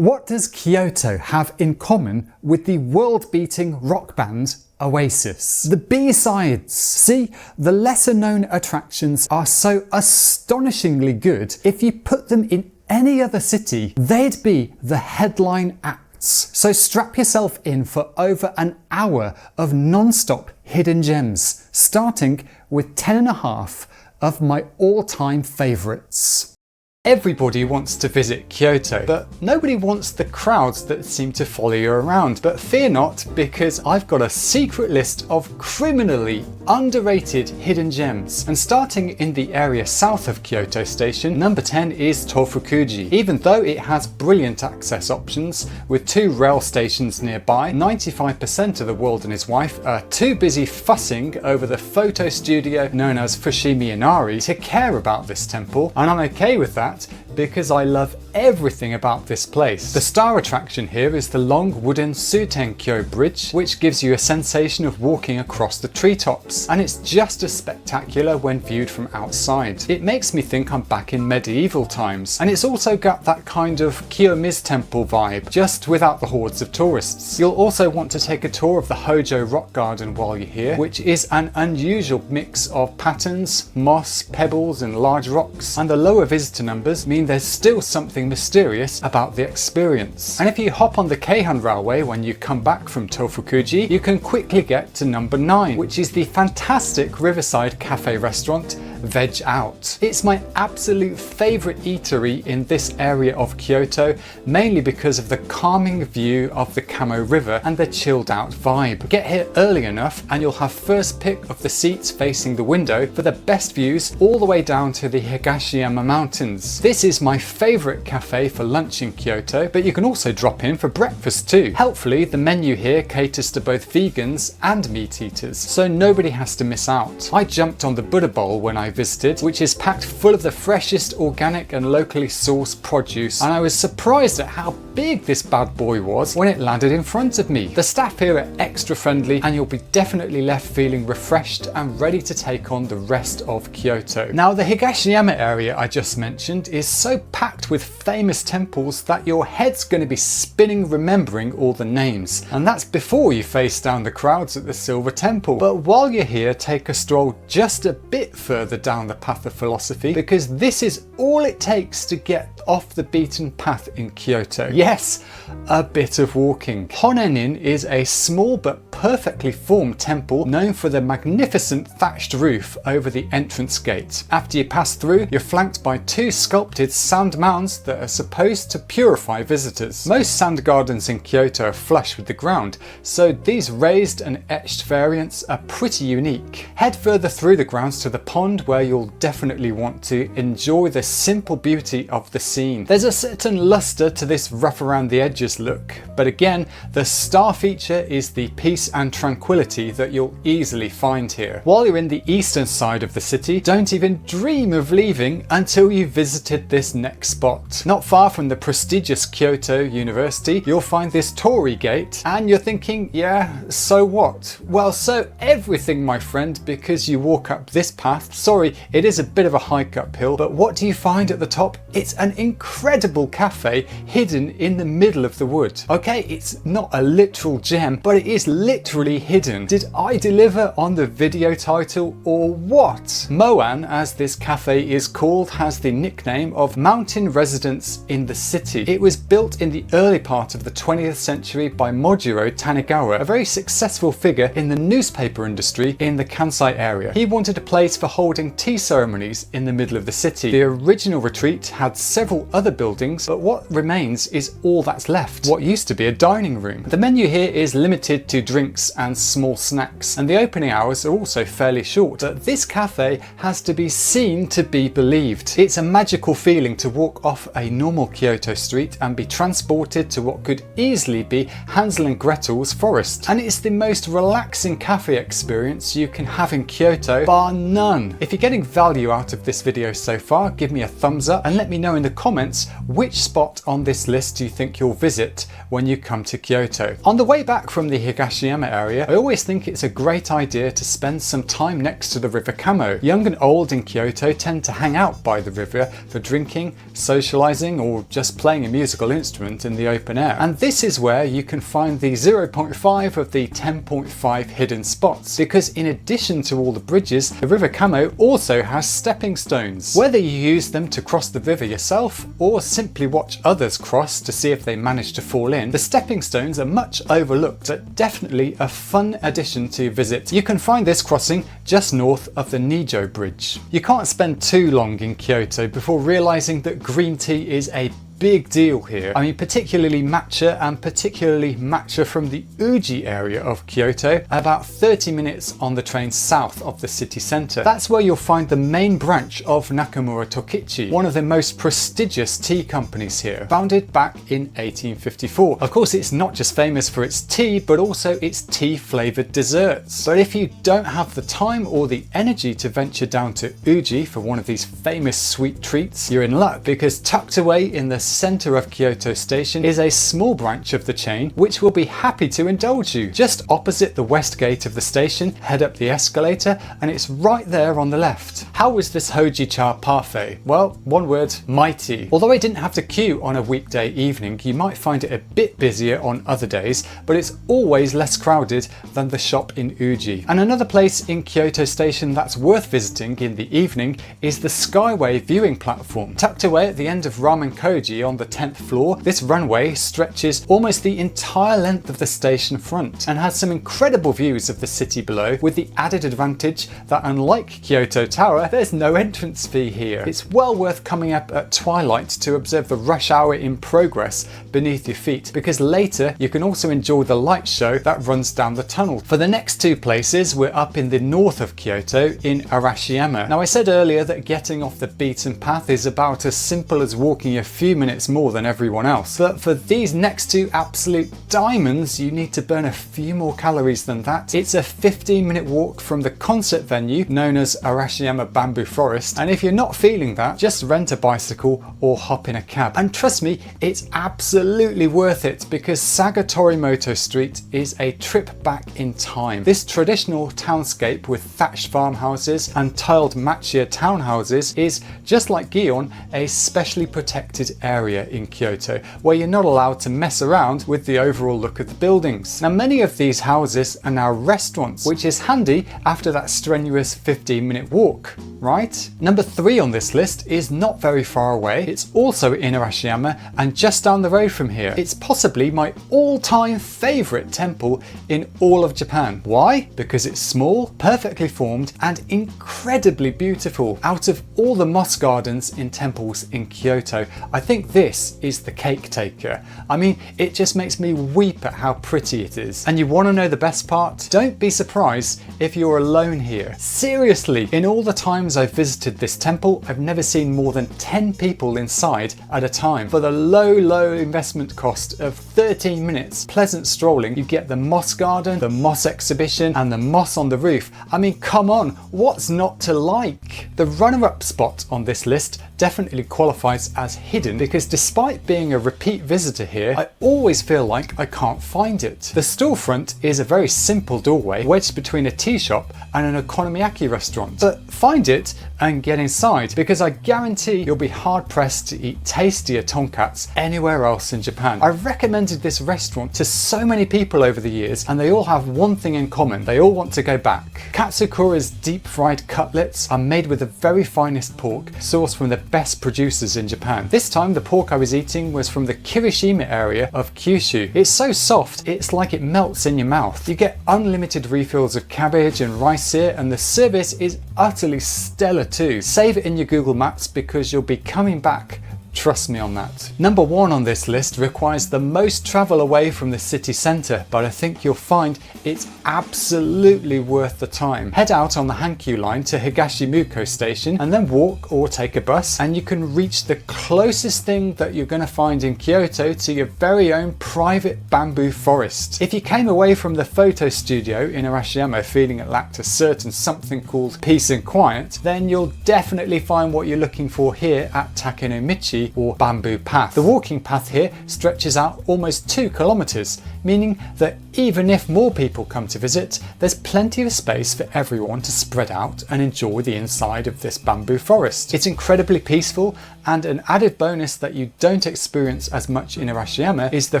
What does Kyoto have in common with the world-beating rock band Oasis? The B-sides. See, the lesser-known attractions are so astonishingly good, if you put them in any other city, they'd be the headline acts. So strap yourself in for over an hour of non-stop hidden gems, starting with 10.5 of my all-time favourites. Everybody wants to visit Kyoto, but nobody wants the crowds that seem to follow you around. But fear not, because I've got a secret list of criminally underrated hidden gems. And starting in the area south of Kyoto Station, number 10 is Tofukuji. Even though it has brilliant access options with 2 rail stations nearby, 95% of the world and his wife are too busy fussing over the photo studio known as Fushimi Inari to care about this temple, and I'm okay with that, because I love everything about this place. The star attraction here is the long wooden Sutenkyo bridge, which gives you a sensation of walking across the treetops, and it's just as spectacular when viewed from outside. It makes me think I'm back in medieval times, and it's also got that kind of Kiyomizu temple vibe, just without the hordes of tourists. You'll also want to take a tour of the Hojo Rock Garden while you're here, which is an unusual mix of patterns, moss, pebbles and large rocks, and the lower visitor numbers mean there's still something mysterious about the experience. And if you hop on the Keihan Railway when you come back from Tofukuji, you can quickly get to number 9, which is the fantastic riverside cafe restaurant Veg Out. It's my absolute favourite eatery in this area of Kyoto, mainly because of the calming view of the Kamo River and the chilled out vibe. Get here early enough and you'll have first pick of the seats facing the window for the best views all the way down to the Higashiyama Mountains. This is my favourite cafe for lunch in Kyoto, but you can also drop in for breakfast too. Helpfully, the menu here caters to both vegans and meat eaters, so nobody has to miss out. I jumped on the Buddha Bowl when I visited, which is packed full of the freshest organic and locally sourced produce, and I was surprised at how big this bad boy was when it landed in front of me. The staff here are extra friendly, and you'll be definitely left feeling refreshed and ready to take on the rest of Kyoto. Now, the Higashiyama area I just mentioned is so packed with famous temples that your head's going to be spinning remembering all the names, and that's before you face down the crowds at the Silver Temple. But while you're here, take a stroll just a bit further down the path of philosophy, because this is all it takes to get off the beaten path in Kyoto. Yes, a bit of walking. Honenin is a small but perfectly formed temple known for the magnificent thatched roof over the entrance gate. After you pass through, you're flanked by 2 sculpted sand mounds that are supposed to purify visitors. Most sand gardens in Kyoto are flush with the ground, so these raised and etched variants are pretty unique. Head further through the grounds to the pond, where you'll definitely want to enjoy the simple beauty of the scene. There's a certain luster to this rough around the edges look, but again, the star feature is the peace and tranquility that you'll easily find here. While you're in the eastern side of the city, don't even dream of leaving until you've visited this next spot. Not far from the prestigious Kyoto University, you'll find this torii gate, and you're thinking, yeah, so what? Well, so everything, my friend, because you walk up this path. Sorry, it is a bit of a hike uphill, but what do you find at the top? It's an incredible cafe hidden in the middle of the wood. Okay, it's not a literal gem, but it is literally hidden. Did I deliver on the video title or what? Moan, as this cafe is called, has the nickname of Mountain Residence in the City. It was built in the early part of the 20th century by Mojiro Tanegawa, a very successful figure in the newspaper industry in the Kansai area. He wanted a place for holding tea ceremonies in the middle of the city. The original retreat had several other buildings, but what remains is all that's left, what used to be a dining room. The menu here is limited to drinks and small snacks, and the opening hours are also fairly short, but this cafe has to be seen to be believed. It's a magical feeling to walk off a normal Kyoto street and be transported to what could easily be Hansel and Gretel's forest, and it's the most relaxing cafe experience you can have in Kyoto, bar none. If you're getting value out of this video so far, give me a thumbs up and let me know in the comments which spot on this list you think you'll visit when you come to Kyoto. On the way back from the Higashiyama Arashiyama area, I always think it's a great idea to spend some time next to the River Kamo. Young and old in Kyoto tend to hang out by the river for drinking, socializing, or just playing a musical instrument in the open air. And this is where you can find the 0.5 of the 10.5 hidden spots, because in addition to all the bridges, the River Kamo also has stepping stones. Whether you use them to cross the river yourself or simply watch others cross to see if they manage to fall in, the stepping stones are much overlooked, but definitely a fun addition to visit. You can find this crossing just north of the Nijo Bridge. You can't spend too long in Kyoto before realizing that green tea is a big deal here. I mean, particularly matcha, and particularly matcha from the Uji area of Kyoto, about 30 minutes on the train south of the city centre. That's where you'll find the main branch of Nakamura Tokichi, one of the most prestigious tea companies here, founded back in 1854. Of course, it's not just famous for its tea, but also its tea flavoured desserts. But if you don't have the time or the energy to venture down to Uji for one of these famous sweet treats, you're in luck, because tucked away in the centre of Kyoto Station is a small branch of the chain which will be happy to indulge you. Just opposite the west gate of the station, head up the escalator and it's right there on the left. How was this Hojicha parfait? Well, one word, mighty. Although I didn't have to queue on a weekday evening, you might find it a bit busier on other days, but it's always less crowded than the shop in Uji. And another place in Kyoto Station that's worth visiting in the evening is the squeuei viewing platform. Tucked away at the end of Ramen Koji on the 10th floor, this runway stretches almost the entire length of the station front and has some incredible views of the city below, with the added advantage that unlike Kyoto Tower, there's no entrance fee here. It's well worth coming up at twilight to observe the rush hour in progress beneath your feet, because later you can also enjoy the light show that runs down the tunnel. For the next two places, we're up in the north of Kyoto in Arashiyama. Now, I said earlier that getting off the beaten path is about as simple as walking a few minutes more than everyone else. But for these next two absolute diamonds, you need to burn a few more calories than that. It's a 15-minute walk from the concert venue known as Arashiyama Bamboo Forest, and if you're not feeling that, just rent a bicycle or hop in a cab. And trust me, it's absolutely worth it, because Saga Torimoto Street is a trip back in time. This traditional townscape with thatched farmhouses and tiled machiya townhouses is, just like Gion, a specially protected area in Kyoto, where you're not allowed to mess around with the overall look of the buildings. Now, many of these houses are now restaurants, which is handy after that strenuous 15-minute walk, right? Number 3 on this list is not very far away. It's also in Arashiyama and just down the road from here. It's possibly my all-time favourite temple in all of Japan. Why? Because it's small, perfectly formed, and incredibly beautiful. Out of all the moss gardens in temples in Kyoto, I think this is the cake taker. I mean, it just makes me weep at how pretty it is. And you want to know the best part? Don't be surprised if you're alone here. Seriously, in all the times I've visited this temple, I've never seen more than 10 people inside at a time. For the low investment cost of 13 minutes pleasant strolling, you get the moss garden, the moss exhibition, and the moss on the roof. I mean, come on, what's not to like? The runner-up spot on this list definitely qualifies as hidden, because despite being a repeat visitor here, I always feel like I can't find it. The storefront is a very simple doorway wedged between a tea shop and an okonomiyaki restaurant. But find it and get inside, because I guarantee you'll be hard pressed to eat tastier tonkatsu anywhere else in Japan. I've recommended this restaurant to so many people over the years, and they all have one thing in common: they all want to go back. Katsukura's deep fried cutlets are made with the very finest pork, sourced from the best producers in Japan. This time the pork I was eating was from the Kirishima area of Kyushu. It's so soft, it's like it melts in your mouth. You get unlimited refills of cabbage and rice here, and the service is utterly stellar too. Save it in your Google Maps, because you'll be coming back. Trust me on that. Number 1 on this list requires the most travel away from the city centre, but I think you'll find it's absolutely worth the time. Head out on the Hankyu line to Higashimuko station and then walk or take a bus, and you can reach the closest thing that you're going to find in Kyoto to your very own private bamboo forest. If you came away from the photo studio in Arashiyama feeling it lacked a certain something called peace and quiet, then you'll definitely find what you're looking for here at Takenomichi, Nanzenji or bamboo path. The walking path here stretches out almost 2 kilometers, meaning that even if more people come to visit, there's plenty of space for everyone to spread out and enjoy the inside of this bamboo forest. It's incredibly peaceful, and an added bonus that you don't experience as much in Arashiyama is the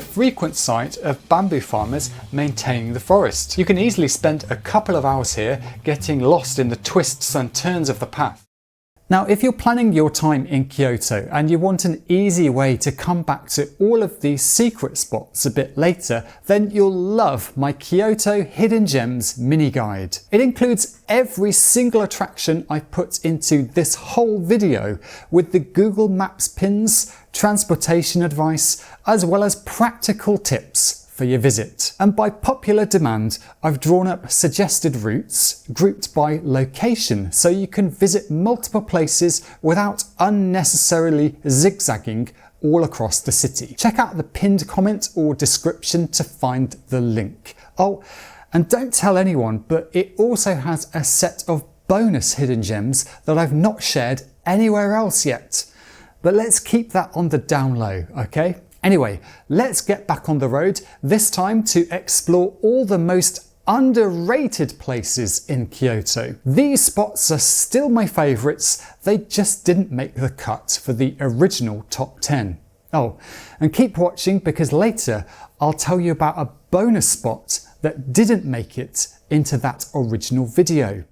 frequent sight of bamboo farmers maintaining the forest. You can easily spend a couple of hours here getting lost in the twists and turns of the path. Now, if you're planning your time in Kyoto and you want an easy way to come back to all of these secret spots a bit later, then you'll love my Kyoto Hidden Gems mini guide. It includes every single attraction I put into this whole video, with the Google Maps pins, transportation advice, as well as practical tips for your visit. And by popular demand, I've drawn up suggested routes grouped by location, so you can visit multiple places without unnecessarily zigzagging all across the city. Check out the pinned comment or description to find the link. Oh, and don't tell anyone, but it also has a set of bonus hidden gems that I've not shared anywhere else yet. But let's keep that on the down low, okay? Anyway, let's get back on the road, this time to explore all the most underrated places in Kyoto. These spots are still my favourites, they just didn't make the cut for the original top 10. Oh, and keep watching because later I'll tell you about a bonus spot that didn't make it into that original video.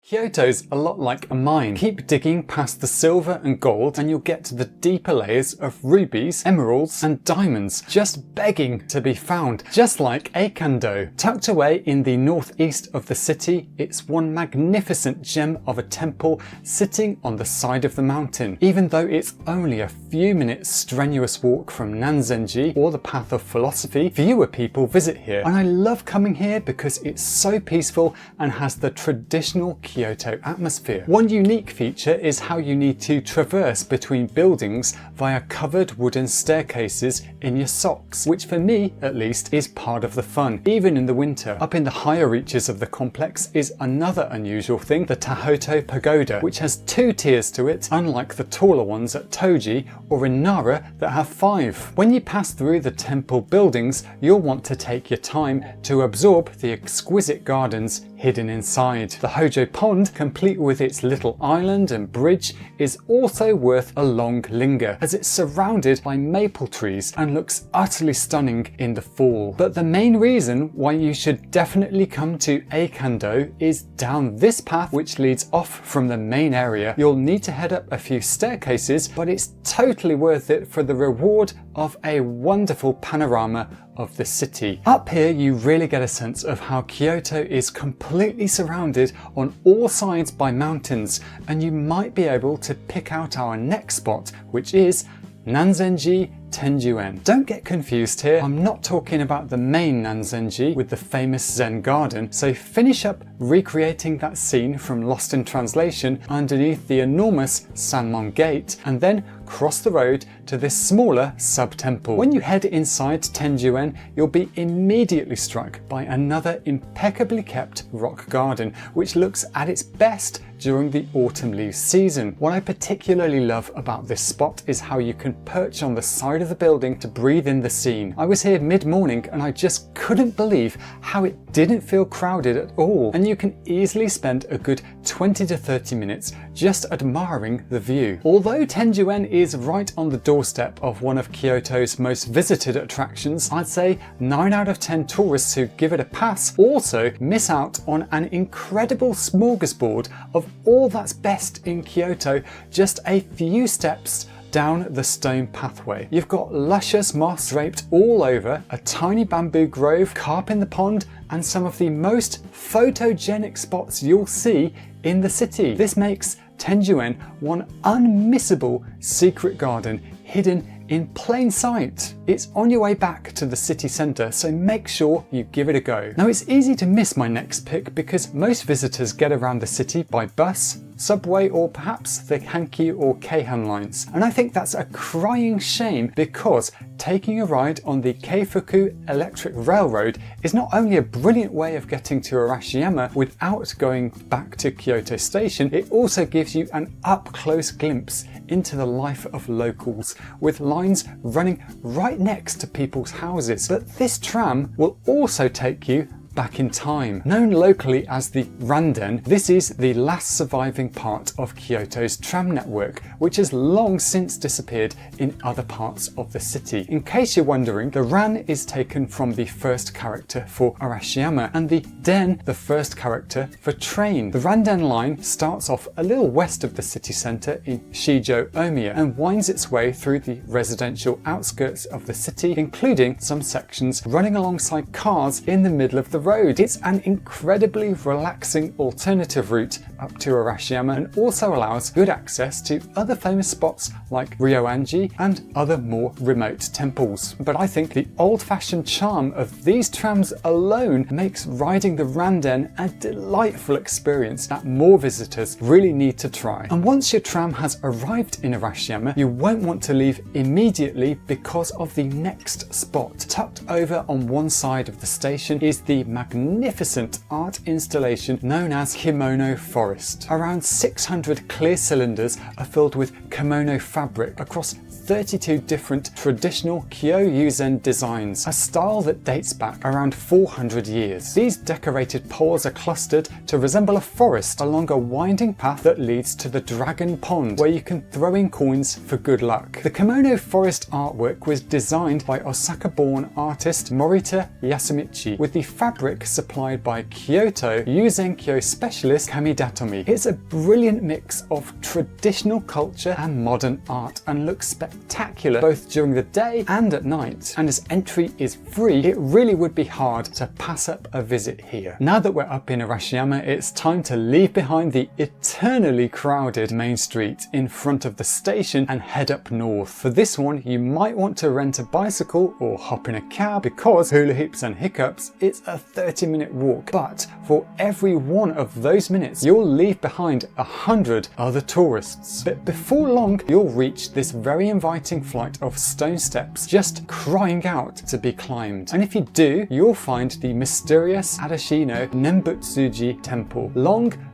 Kyoto's a lot like a mine. Keep digging past the silver and gold and you'll get to the deeper layers of rubies, emeralds and diamonds, just begging to be found. Just like Eikando. Tucked away in the northeast of the city, it's one magnificent gem of a temple sitting on the side of the mountain. Even though it's only a few minutes strenuous walk from Nanzenji or the Path of Philosophy, fewer people visit here. And I love coming here because it's so peaceful and has the traditional Kyoto atmosphere. One unique feature is how you need to traverse between buildings via covered wooden staircases in your socks, which for me at least is part of the fun, even in the winter. Up in the higher reaches of the complex is another unusual thing, the Tahoto Pagoda, which has 2 tiers to it, unlike the taller ones at Toji or in Nara that have 5. When you pass through the temple buildings, you'll want to take your time to absorb the exquisite gardens hidden inside. The Hojo Pond, complete with its little island and bridge, is also worth a long linger, as it's surrounded by maple trees and looks utterly stunning in the fall. But the main reason why you should definitely come to Eikando is down this path which leads off from the main area. You'll need to head up a few staircases, but it's totally worth it for the reward of a wonderful panorama of the city. Up here you really get a sense of how Kyoto is completely surrounded on all sides by mountains, and you might be able to pick out our next spot, which is Nanzenji Tenjuen. Don't get confused here, I'm not talking about the main Nanzenji with the famous Zen garden, so finish up recreating that scene from Lost in Translation underneath the enormous Sanmon Gate and then cross the road to this smaller sub-temple. When you head inside Tenjuen, you'll be immediately struck by another impeccably kept rock garden, which looks at its best during the autumn leaves season. What I particularly love about this spot is how you can perch on the side of the building to breathe in the scene. I was here mid-morning and I just couldn't believe how it didn't feel crowded at all, and you can easily spend a good 20 to 30 minutes just admiring the view. Although Tenjuen is right on the doorstep of one of Kyoto's most visited attractions, I'd say 9 out of 10 tourists who give it a pass also miss out on an incredible smorgasbord of all that's best in Kyoto just a few steps down the stone pathway. You've got luscious moss draped all over, a tiny bamboo grove, carp in the pond, and some of the most photogenic spots you'll see in the city. This makes Tenjuen one unmissable secret garden hidden in plain sight. it's on your way back to the city centre, so make sure you give it a go. Now it's easy to miss my next pick because most visitors get around the city by bus, subway, or perhaps the Hankyu or Keihan lines. And I think that's a crying shame because taking a ride on the Keifuku Electric Railroad is not only a brilliant way of getting to Arashiyama without going back to Kyoto Station, it also gives you an up-close glimpse into the life of locals, with lines running right next to people's houses. But this tram will also take you back in time. Known locally as the Randen, this is the last surviving part of Kyoto's tram network, which has long since disappeared in other parts of the city. In case you're wondering, the Ran is taken from the first character for Arashiyama, and the Den the first character for train. The Randen line starts off a little west of the city centre in Shijo Omiya and winds its way through the residential outskirts of the city, including some sections running alongside cars in the middle of the road. It's an incredibly relaxing alternative route up to Arashiyama and also allows good access to other famous spots like Ryoanji and other more remote temples. But I think the old-fashioned charm of these trams alone makes riding the Randen a delightful experience that more visitors really need to try. And once your tram has arrived in Arashiyama, you won't want to leave immediately because of the next spot. Tucked over on one side of the station is the magnificent art installation known as Kimono Forest. Around 600 clear cylinders are filled with kimono fabric across 32 different traditional Kyoyuzen designs, a style that dates back around 400 years. These decorated poles are clustered to resemble a forest along a winding path that leads to the Dragon Pond, where you can throw in coins for good luck. The Kimono Forest artwork was designed by Osaka-born artist Morita Yasumichi, with the fabric supplied by Kyoto Yuzenkyo specialist Kamidatomi. It's a brilliant mix of traditional culture and modern art and looks spectacular both during the day and at night. And as entry is free, it really would be hard to pass up a visit here. Now that we're up in Arashiyama, it's time to leave behind the eternally crowded main street in front of the station and head up north. For this one, you might want to rent a bicycle or hop in a cab because hula hoops and hiccups, it's a 30-minute walk. But for every one of those minutes, you'll leave behind 100 other tourists. But before long, you'll reach this very inviting flight of stone steps just crying out to be climbed. And if you do, you'll find the mysterious Adashino Nembutsuji temple.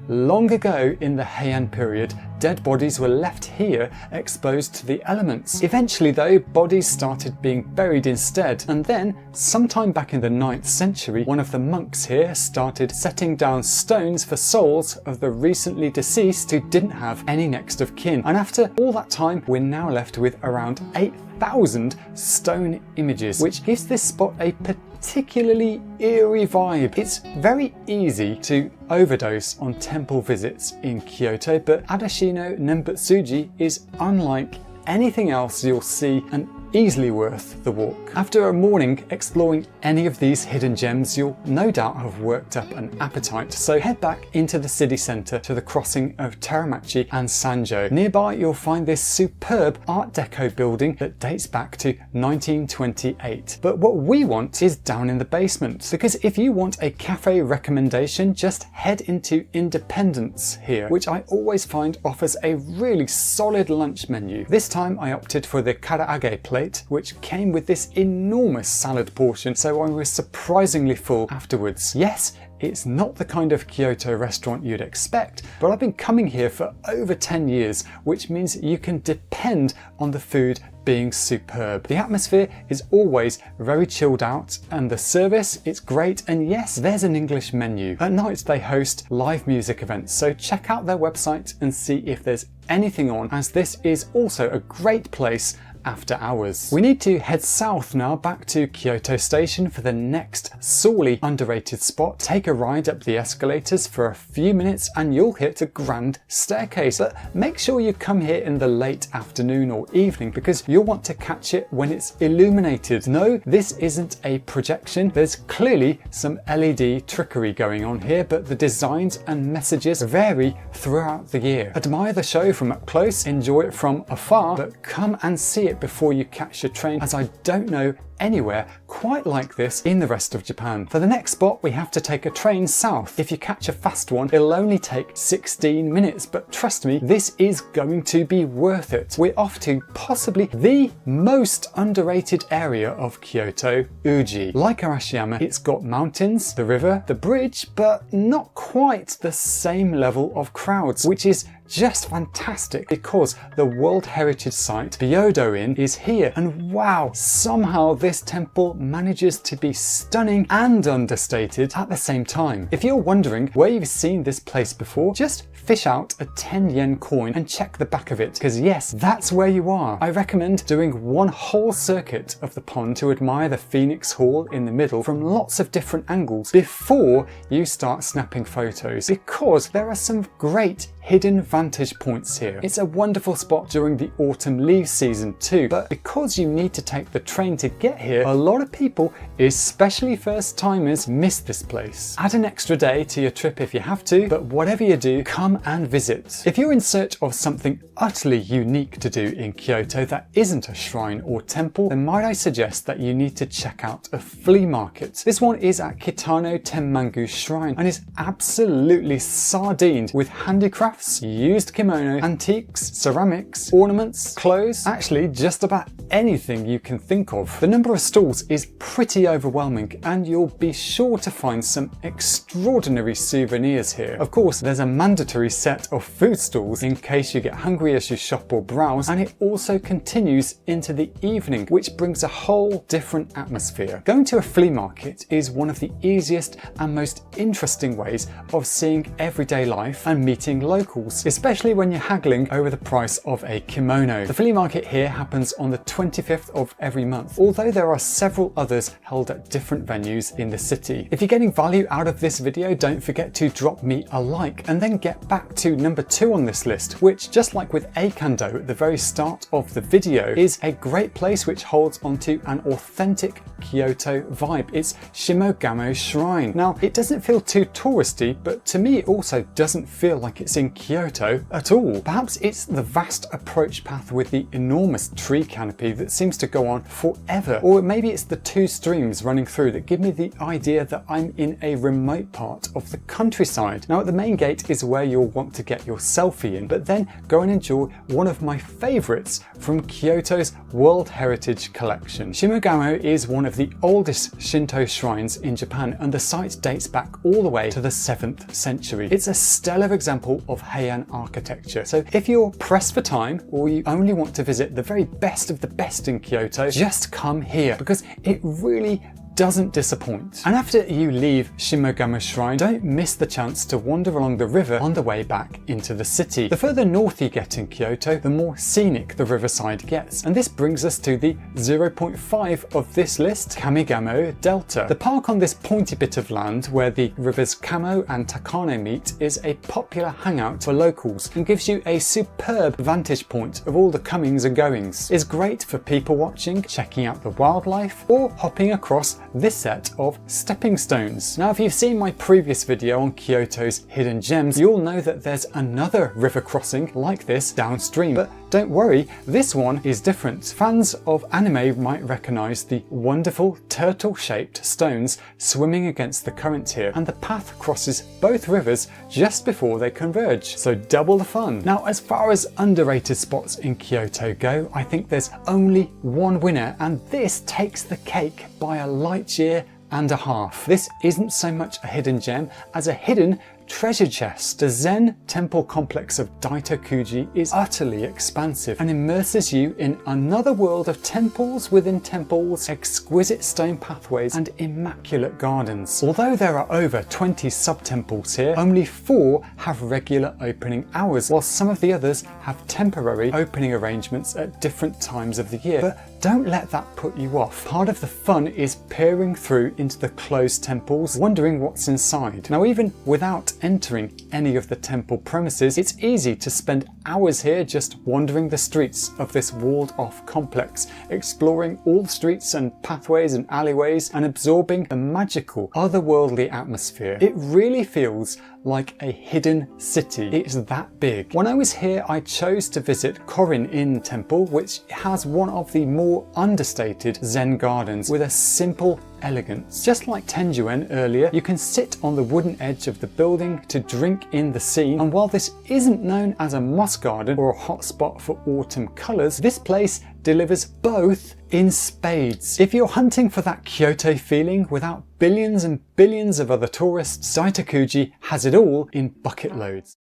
Long ago in the Heian period, dead bodies were left here exposed to the elements. Eventually though, bodies started being buried instead, and then sometime back in the 9th century, one of the monks here started setting down stones for souls of the recently deceased who didn't have any next of kin. And after all that time, we're now left with around 8,000 stone images, which gives this spot a particularly eerie vibe. It's very easy to overdose on temple visits in Kyoto, but Adashino Nembutsuji is unlike anything else you'll see and easily worth the walk. After a morning exploring any of these hidden gems, you'll no doubt have worked up an appetite, so head back into the city centre to the crossing of Teramachi and Sanjo. Nearby you'll find this superb Art Deco building that dates back to 1928. But what we want is down in the basement, because if you want a cafe recommendation, just head into Independence here, which I always find offers a really solid lunch menu. This time I opted for the karaage plate, which came with this enormous salad portion, so I was surprisingly full afterwards. Yes, it's not the kind of Kyoto restaurant you'd expect, but I've been coming here for over 10 years, which means you can depend on the food being superb. The atmosphere is always very chilled out, and the service, it's great, and yes, there's an English menu. At night they host live music events, so check out their website and see if there's anything on, as this is also a great place after hours. We need to head south now back to Kyoto Station for the next sorely underrated spot. Take a ride up the escalators for a few minutes and you'll hit a grand staircase. But make sure you come here in the late afternoon or evening, because you'll want to catch it when it's illuminated. No, this isn't a projection. There's clearly some LED trickery going on here, but the designs and messages vary throughout the year. Admire the show from up close, enjoy it from afar, but come and see it it before you catch your train, as I don't know anywhere quite like this in the rest of Japan. For the next spot, we have to take a train south. If you catch a fast one, it'll only take 16 minutes, but trust me, this is going to be worth it. We're off to possibly the most underrated area of Kyoto, Uji. Like Arashiyama, it's got mountains, the river, the bridge, but not quite the same level of crowds, which is just fantastic because the World Heritage Site Byodo-in is here, and wow, somehow this temple manages to be stunning and understated at the same time. If you're wondering where you've seen this place before, just fish out a 10 yen coin and check the back of it, because yes, that's where you are. I recommend doing one whole circuit of the pond to admire the Phoenix Hall in the middle from lots of different angles before you start snapping photos, because there are some great hidden vantage points here. It's a wonderful spot during the autumn leaf season too, but because you need to take the train to get here, a lot of people, especially first timers, miss this place. Add an extra day to your trip if you have to, but whatever you do, come and visit. If you're in search of something utterly unique to do in Kyoto that isn't a shrine or temple, then might I suggest that you need to check out a flea market. This one is at Kitano Tenmangu Shrine and is absolutely sardined with handicrafts, used kimono, antiques, ceramics, ornaments, clothes, actually just about anything you can think of. The number of stalls is pretty overwhelming and you'll be sure to find some extraordinary souvenirs here. Of course, there's a mandatory set of food stalls in case you get hungry as you shop or browse, and it also continues into the evening, which brings a whole different atmosphere. Going to a flea market is one of the easiest and most interesting ways of seeing everyday life and meeting locals, especially when you're haggling over the price of a kimono. The flea market here happens on the 25th of every month, although there are several others held at different venues in the city. If you're getting value out of this video, don't forget to drop me a like, and then get back to number 2 on this list, which, just like with Eikando at the very start of the video, is a great place which holds onto an authentic Kyoto vibe. It's Shimogamo Shrine. Now, it doesn't feel too touristy, but to me it also doesn't feel like it's in Kyoto at all. Perhaps it's the vast approach path with the enormous tree canopy that seems to go on forever, or maybe it's the 2 streams running through that give me the idea that I'm in a remote part of the countryside. Now, at the main gate is where you'll want to get your selfie in, but then go and enjoy one of my favourites from Kyoto's World Heritage Collection. Shimogamo is one of the oldest Shinto shrines in Japan, and the site dates back all the way to the 7th century. It's a stellar example of Heian architecture, so if you're pressed for time or you only want to visit the very best of the best in Kyoto, just come here because it really doesn't disappoint. And after you leave Shimogamo Shrine, don't miss the chance to wander along the river on the way back into the city. The further north you get in Kyoto, the more scenic the riverside gets. And this brings us to the 0.5 of this list, Kamigamo Delta. The park on this pointy bit of land where the rivers Kamo and Takano meet is a popular hangout for locals and gives you a superb vantage point of all the comings and goings. It's great for people watching, checking out the wildlife, or hopping across this set of stepping stones. Now, if you've seen my previous video on Kyoto's hidden gems, you'll know that there's another river crossing like this downstream, but don't worry, this one is different. Fans of anime might recognize the wonderful turtle-shaped stones swimming against the current here, and the path crosses both rivers just before they converge, so double the fun. Now, as far as underrated spots in Kyoto go, I think there's only one winner, and this takes the cake by a light year and a half. This isn't so much a hidden gem as a hidden treasure chest. The Zen temple complex of Daitokuji is utterly expansive and immerses you in another world of temples within temples, exquisite stone pathways and immaculate gardens. Although there are over 20 sub-temples here, only 4 have regular opening hours, while some of the others have temporary opening arrangements at different times of the year. But don't let that put you off. Part of the fun is peering through into the closed temples, wondering what's inside. Now, even without entering any of the temple premises, it's easy to spend hours here just wandering the streets of this walled-off complex, exploring all the streets and pathways and alleyways and absorbing the magical, otherworldly atmosphere. It really feels like a hidden city. It's that big. When I was here, I chose to visit Korin-in Temple, which has one of the more understated Zen gardens with a simple elegance. Just like Tenjuen earlier, you can sit on the wooden edge of the building to drink in the scene, and while this isn't known as a moss garden or a hotspot for autumn colours, this place delivers both in spades. If you're hunting for that Kyoto feeling without billions and billions of other tourists, Saitakuji has it all in bucket loads.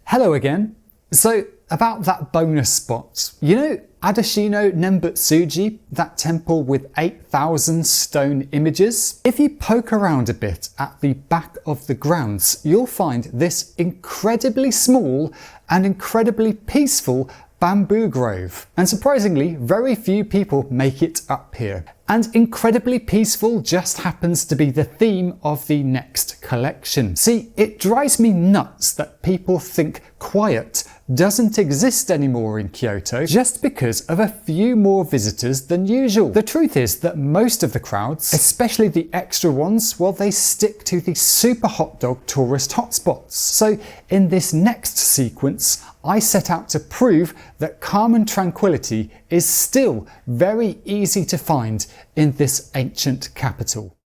Hello again. So about that bonus spot, you know Adashino Nembutsuji, that temple with 8,000 stone images? If you poke around a bit at the back of the grounds, you'll find this incredibly small and incredibly peaceful bamboo grove. And surprisingly, very few people make it up here. And incredibly peaceful just happens to be the theme of the next collection. See, it drives me nuts that people think quiet doesn't exist anymore in Kyoto just because of a few more visitors than usual. The truth is that most of the crowds, especially the extra ones, well, they stick to the super hot dog tourist hotspots. So in this next sequence, I set out to prove that calm and tranquility is still very easy to find in this ancient capital.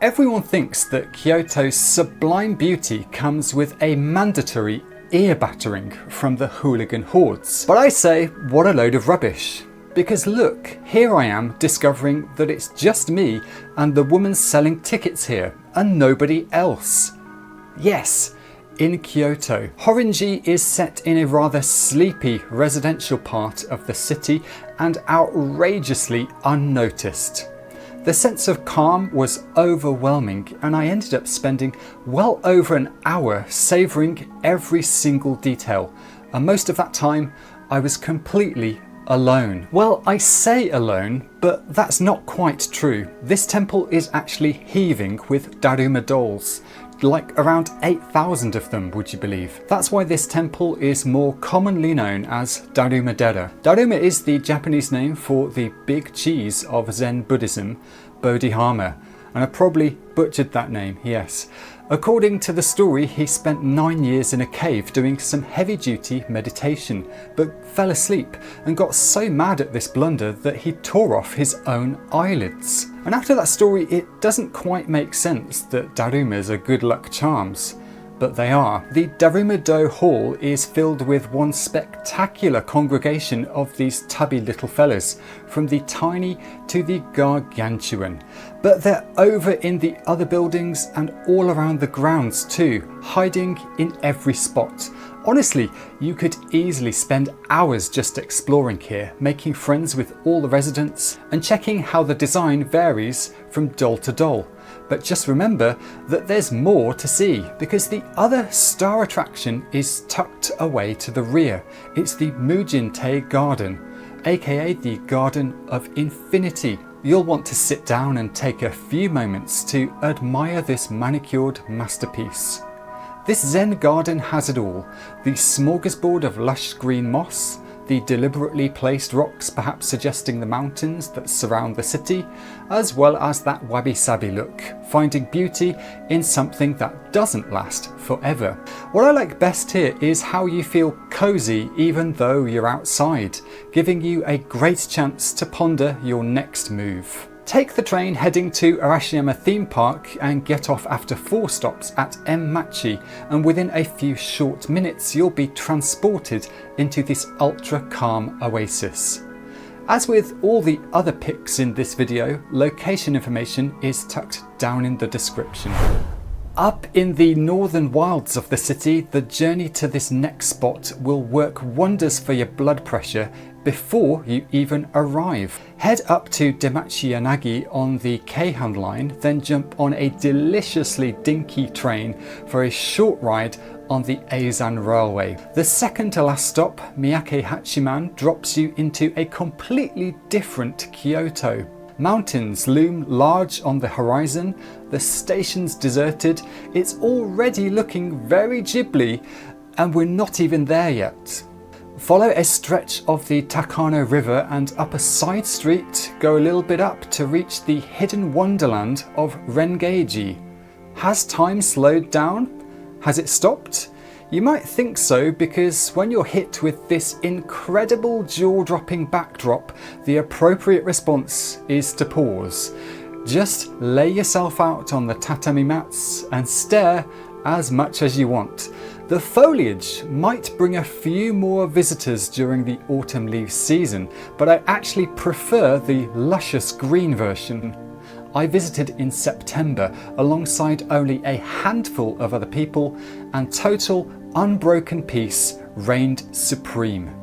Everyone thinks that Kyoto's sublime beauty comes with a mandatory ear battering from the hooligan hordes. But I say, what a load of rubbish. Because look, here I am discovering that it's just me and the woman selling tickets here, and nobody else. Yes, in Kyoto, Horinji is set in a rather sleepy residential part of the city and outrageously unnoticed. The sense of calm was overwhelming, and I ended up spending well over an hour savouring every single detail, and most of that time I was completely alone. Well, I say alone, but that's not quite true. This temple is actually heaving with Daruma dolls. Like around 8,000 of them, would you believe? That's why this temple is more commonly known as Daruma-dera. Daruma is the Japanese name for the big cheese of Zen Buddhism, Bodhidharma, and I probably butchered that name, yes. According to the story, he spent 9 years in a cave doing some heavy-duty meditation, but fell asleep and got so mad at this blunder that he tore off his own eyelids. And after that story, it doesn't quite make sense that Darumas are good luck charms. But they are. The Daruma-do Hall is filled with one spectacular congregation of these tubby little fellas, from the tiny to the gargantuan. But they're over in the other buildings and all around the grounds too, hiding in every spot. Honestly, you could easily spend hours just exploring here, making friends with all the residents and checking how the design varies from doll to doll. But just remember that there's more to see, because the other star attraction is tucked away to the rear. It's the Mujin-tei Garden, aka the Garden of Infinity. You'll want to sit down and take a few moments to admire this manicured masterpiece. This Zen garden has it all: the smorgasbord of lush green moss, the deliberately placed rocks perhaps suggesting the mountains that surround the city, as well as that wabi-sabi look, finding beauty in something that doesn't last forever. What I like best here is how you feel cozy even though you're outside, giving you a great chance to ponder your next move. Take the train heading to Arashiyama Theme Park and get off after 4 stops at Enmachi, and within a few short minutes you'll be transported into this ultra calm oasis. As with all the other pics in this video, location information is tucked down in the description. Up in the northern wilds of the city, the journey to this next spot will work wonders for your blood pressure before you even arrive. Head up to Demachi Yanagi on the Keihan line, then jump on a deliciously dinky train for a short ride on the Eizan Railway. The second to last stop, Miyake Hachiman, drops you into a completely different Kyoto. Mountains loom large on the horizon, the station's deserted, it's already looking very Ghibli, and we're not even there yet. Follow a stretch of the Takano River and up a side street, go a little bit up to reach the hidden wonderland of Rengeiji. Has time slowed down? Has it stopped? You might think so, because when you're hit with this incredible jaw-dropping backdrop, the appropriate response is to pause. Just lay yourself out on the tatami mats and stare as much as you want. The foliage might bring a few more visitors during the autumn leaf season, but I actually prefer the luscious green version. I visited in September alongside only a handful of other people, and total unbroken peace reigned supreme.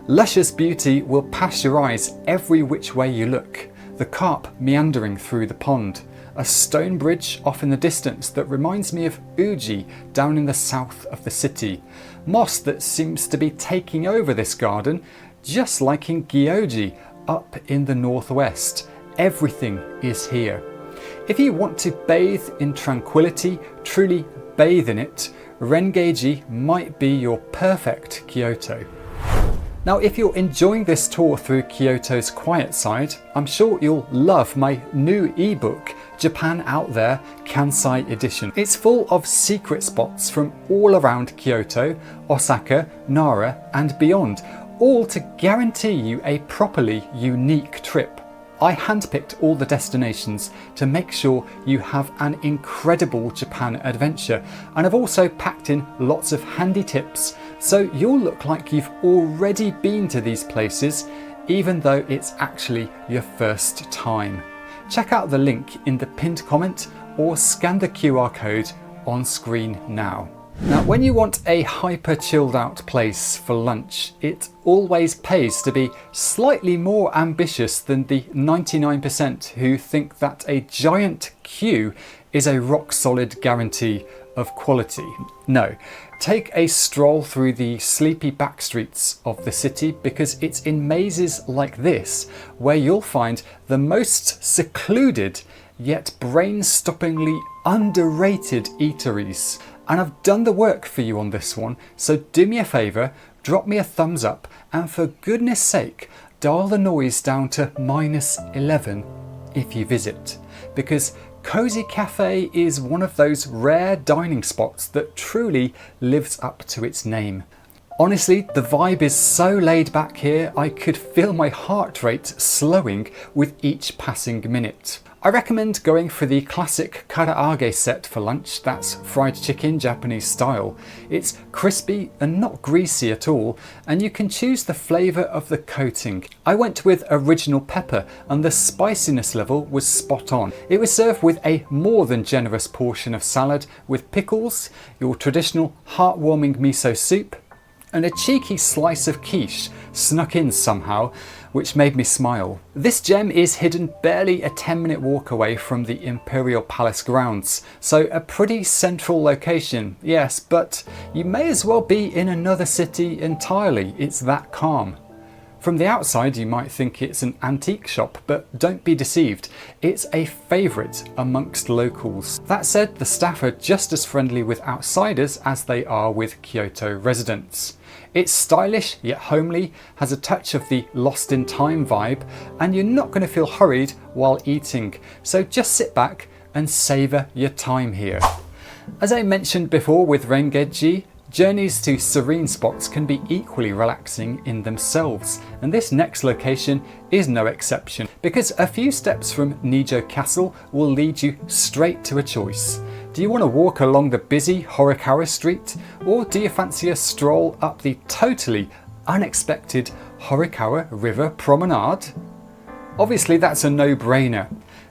Luscious beauty will pass your eyes every which way you look. The carp meandering through the pond, a stone bridge off in the distance that reminds me of Uji down in the south of the city, moss that seems to be taking over this garden, just like in Gyoji up in the northwest. Everything is here. If you want to bathe in tranquility, truly bathe in it, Rengeiji might be your perfect Kyoto. Now, if you're enjoying this tour through Kyoto's quiet side, I'm sure you'll love my new ebook, Japan Out There Kansai Edition. It's full of secret spots from all around Kyoto, Osaka, Nara and beyond, all to guarantee you a properly unique trip. I handpicked all the destinations to make sure you have an incredible Japan adventure, and I've also packed in lots of handy tips so you'll look like you've already been to these places, even though it's actually your first time. Check out the link in the pinned comment or scan the QR code on screen now. Now, when you want a hyper chilled out place for lunch, it always pays to be slightly more ambitious than the 99% who think that a giant queue is a rock solid guarantee of quality. No, take a stroll through the sleepy back streets of the city, because it's in mazes like this where you'll find the most secluded yet brain-stoppingly underrated eateries. And I've done the work for you on this one, so do me a favour, drop me a thumbs up, and for goodness sake, dial the noise down to -11 if you visit, because Cozy Cafe is one of those rare dining spots that truly lives up to its name. Honestly, the vibe is so laid back here, I could feel my heart rate slowing with each passing minute. I recommend going for the classic karaage set for lunch, that's fried chicken Japanese style. It's crispy and not greasy at all, and you can choose the flavour of the coating. I went with original pepper and the spiciness level was spot on. It was served with a more than generous portion of salad with pickles, your traditional heartwarming miso soup, and a cheeky slice of quiche snuck in somehow, which made me smile. This gem is hidden barely a 10-minute walk away from the Imperial Palace grounds, so a pretty central location, yes, but you may as well be in another city entirely, it's that calm. From the outside you might think it's an antique shop, but don't be deceived, it's a favourite amongst locals. That said, the staff are just as friendly with outsiders as they are with Kyoto residents. It's stylish yet homely, has a touch of the Lost in Time vibe, and you're not going to feel hurried while eating, so just sit back and savour your time here. As I mentioned before with Rengeiji, journeys to serene spots can be equally relaxing in themselves, and this next location is no exception, because a few steps from Nijo Castle will lead you straight to a choice. Do you want to walk along the busy Horikawa Street, or do you fancy a stroll up the totally unexpected Horikawa River Promenade? Obviously that's a no-brainer.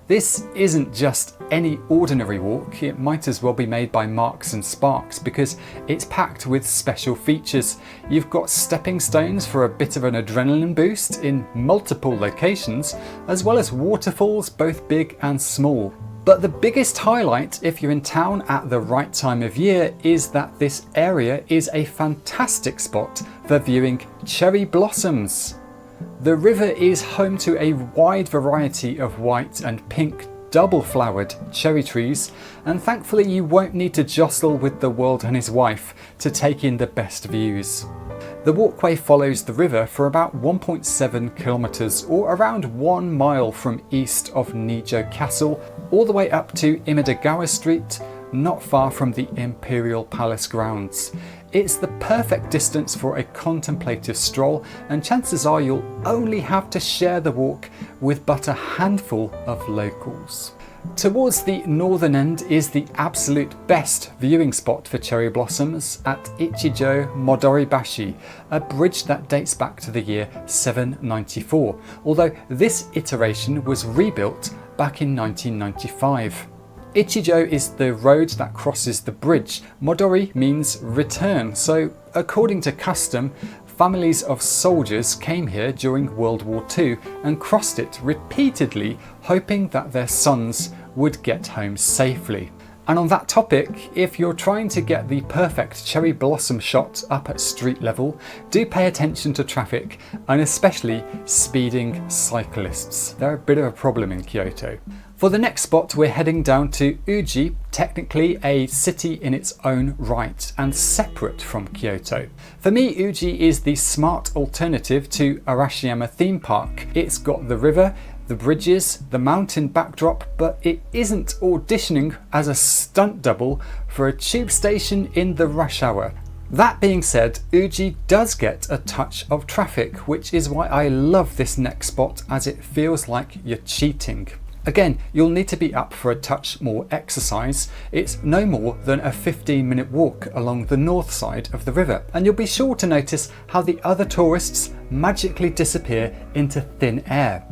This isn't just any ordinary walk, it might as well be made by Marks and Sparks, because it's packed with special features. You've got stepping stones for a bit of an adrenaline boost in multiple locations, as well as waterfalls both big and small. But the biggest highlight, if you're in town at the right time of year, is that this area is a fantastic spot for viewing cherry blossoms. The river is home to a wide variety of white and pink double-flowered cherry trees, and thankfully you won't need to jostle with the world and his wife to take in the best views. The walkway follows the river for about 1.7 kilometres or around 1 mile from east of Nijo Castle all the way up to Imedagawa Street, not far from the Imperial Palace grounds. It's the perfect distance for a contemplative stroll, and chances are you'll only have to share the walk with but a handful of locals. Towards the northern end is the absolute best viewing spot for cherry blossoms at Ichijo Modoribashi, a bridge that dates back to the year 794, although this iteration was rebuilt back in 1995. Ichijo is the road that crosses the bridge. Modori means return, so according to custom, families of soldiers came here during World War II and crossed it repeatedly, hoping that their sons would get home safely. And on that topic, if you're trying to get the perfect cherry blossom shot up at street level, do pay attention to traffic, and especially speeding cyclists. They're a bit of a problem in Kyoto. For the next spot, we're heading down to Uji, technically a city in its own right and separate from Kyoto. For me, Uji is the smart alternative to Arashiyama theme park. It's got the river, the bridges, the mountain backdrop, but it isn't auditioning as a stunt double for a tube station in the rush hour. That being said, Uji does get a touch of traffic, which is why I love this next spot, as it feels like you're cheating. Again, you'll need to be up for a touch more exercise. It's no more than a 15-minute walk along the north side of the river, and you'll be sure to notice how the other tourists magically disappear into thin air.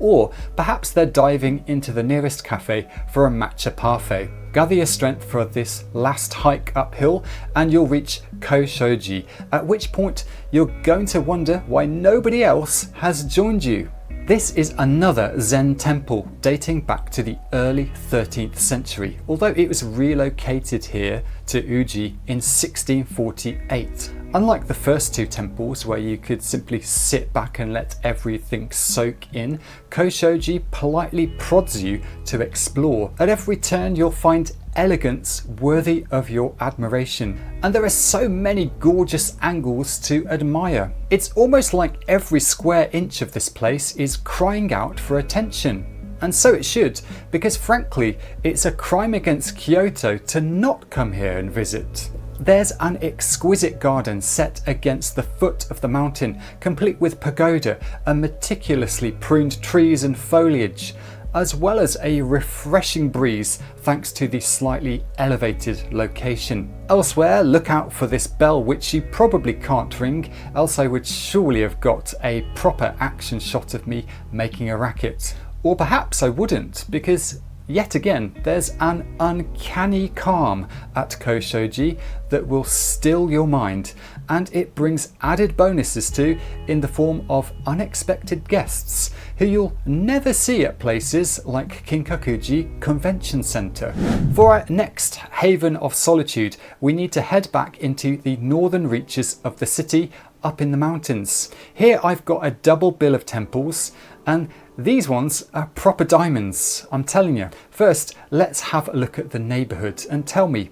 Or perhaps they're diving into the nearest cafe for a matcha parfait. Gather your strength for this last hike uphill and you'll reach Koshoji, at which point you're going to wonder why nobody else has joined you. This is another Zen temple dating back to the early 13th century, although it was relocated here to Uji in 1648. Unlike the first two temples where you could simply sit back and let everything soak in, Koshoji politely prods you to explore. At every turn you'll find elegance worthy of your admiration, and there are so many gorgeous angles to admire. It's almost like every square inch of this place is crying out for attention. And so it should, because frankly, it's a crime against Kyoto to not come here and visit. There's an exquisite garden set against the foot of the mountain, complete with pagoda and meticulously pruned trees and foliage, as well as a refreshing breeze thanks to the slightly elevated location. Elsewhere, look out for this bell, which you probably can't ring, else I would surely have got a proper action shot of me making a racket. Or perhaps I wouldn't, because yet again, there's an uncanny calm at Koshoji that will still your mind, and it brings added bonuses too in the form of unexpected guests who you'll never see at places like Kinkakuji Convention Center. For our next haven of solitude, we need to head back into the northern reaches of the city up in the mountains. Here I've got a double bill of temples, and these ones are proper diamonds, I'm telling you. First, let's have a look at the neighbourhood and tell me,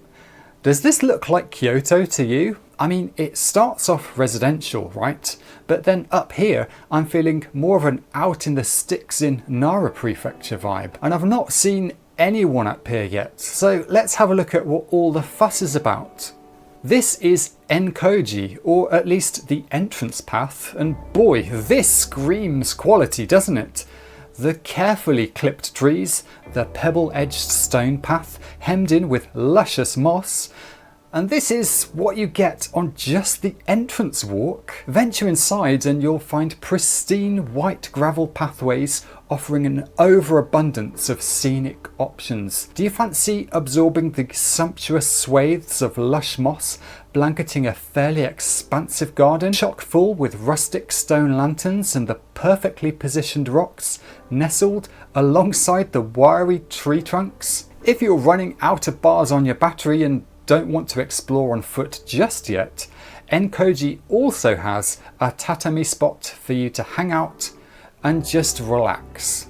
does this look like Kyoto to you? I mean, it starts off residential, right? But then up here, I'm feeling more of an out in the sticks in Nara Prefecture vibe. And I've not seen anyone up here yet. So let's have a look at what all the fuss is about. This is Enkoji, or at least the entrance path, and boy, this screams quality, doesn't it? The carefully clipped trees, the pebble-edged stone path hemmed in with luscious moss, and this is what you get on just the entrance walk. Venture inside and you'll find pristine white gravel pathways offering an overabundance of scenic options. Do you fancy absorbing the sumptuous swathes of lush moss blanketing a fairly expansive garden, chock full with rustic stone lanterns and the perfectly positioned rocks nestled alongside the wiry tree trunks? If you're running out of bars on your battery and don't want to explore on foot just yet, Enkoji also has a tatami spot for you to hang out and just relax.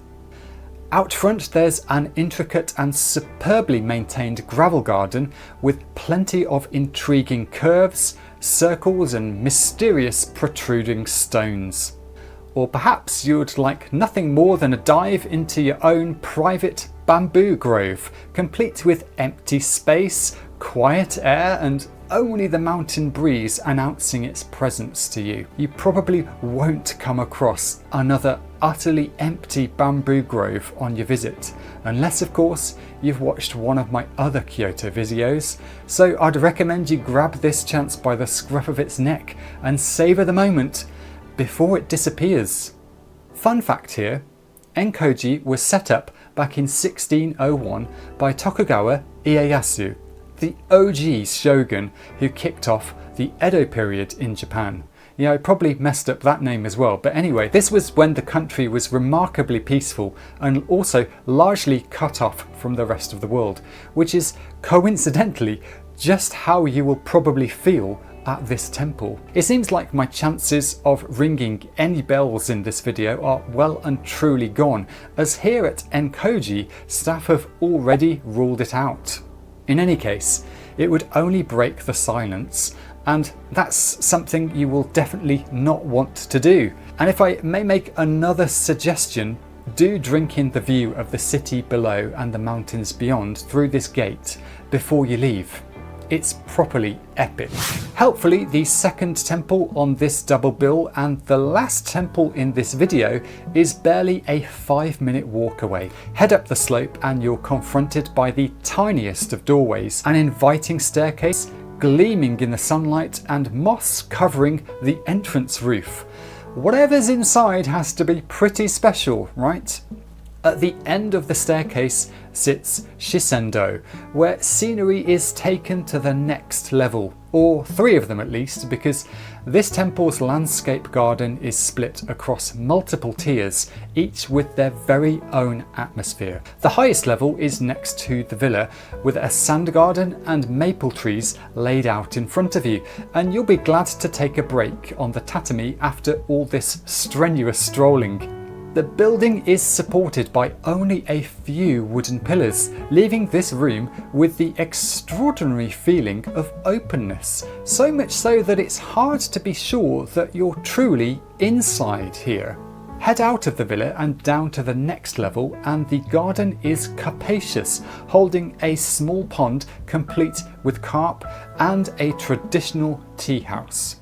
Out front there's an intricate and superbly maintained gravel garden with plenty of intriguing curves, circles and mysterious protruding stones. Or perhaps you'd like nothing more than a dive into your own private bamboo grove, complete with empty space, quiet air and only the mountain breeze announcing its presence to you. You probably won't come across another utterly empty bamboo grove on your visit, unless of course you've watched one of my other Kyoto videos, so I'd recommend you grab this chance by the scruff of its neck and savour the moment before it disappears. Fun fact here, Enkoji was set up back in 1601 by Tokugawa Ieyasu, the OG shogun who kicked off the Edo period in Japan. Yeah, I probably messed up that name as well, but anyway, this was when the country was remarkably peaceful and also largely cut off from the rest of the world, which is coincidentally just how you will probably feel at this temple. It seems like my chances of ringing any bells in this video are well and truly gone, as here at Enkoji, staff have already ruled it out. In any case, it would only break the silence, and that's something you will definitely not want to do. And if I may make another suggestion, do drink in the view of the city below and the mountains beyond through this gate before you leave. It's properly epic. Helpfully, the second temple on this double bill and the last temple in this video is barely a 5-minute walk away. Head up the slope and you're confronted by the tiniest of doorways, an inviting staircase gleaming in the sunlight and moss covering the entrance roof. Whatever's inside has to be pretty special, right? At the end of the staircase sits Shisendo, where scenery is taken to the next level, or 3 of them at least, because this temple's landscape garden is split across multiple tiers, each with their very own atmosphere. The highest level is next to the villa, with a sand garden and maple trees laid out in front of you, and you'll be glad to take a break on the tatami after all this strenuous strolling. The building is supported by only a few wooden pillars, leaving this room with the extraordinary feeling of openness, so much so that it's hard to be sure that you're truly inside here. Head out of the villa and down to the next level and the garden is capacious, holding a small pond complete with carp and a traditional tea house.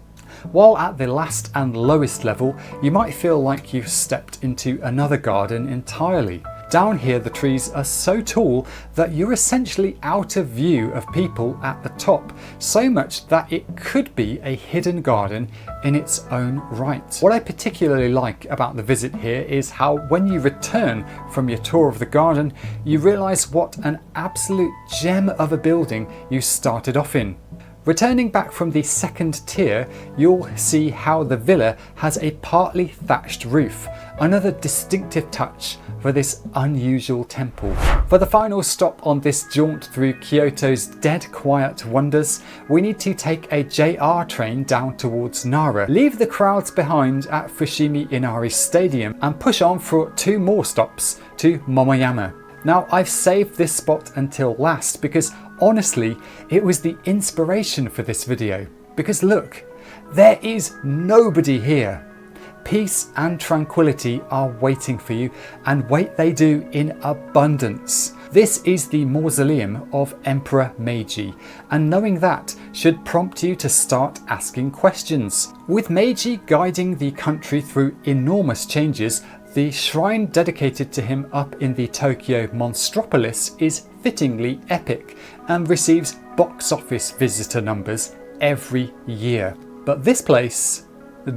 While at the last and lowest level, you might feel like you've stepped into another garden entirely. Down here the trees are so tall that you're essentially out of view of people at the top, so much that it could be a hidden garden in its own right. What I particularly like about the visit here is how when you return from your tour of the garden, you realise what an absolute gem of a building you started off in. Returning back from the second tier, you'll see how the villa has a partly thatched roof, another distinctive touch for this unusual temple. For the final stop on this jaunt through Kyoto's dead quiet wonders, we need to take a JR train down towards Nara, leave the crowds behind at Fushimi Inari Stadium and push on for 2 more stops to Momoyama. Now, I've saved this spot until last because honestly, it was the inspiration for this video. Because look, there is nobody here. Peace and tranquility are waiting for you, and wait they do in abundance. This is the mausoleum of Emperor Meiji, and knowing that should prompt you to start asking questions. With Meiji guiding the country through enormous changes, the shrine dedicated to him up in the Tokyo Monstropolis is fittingly epic and receives box office visitor numbers every year. But this place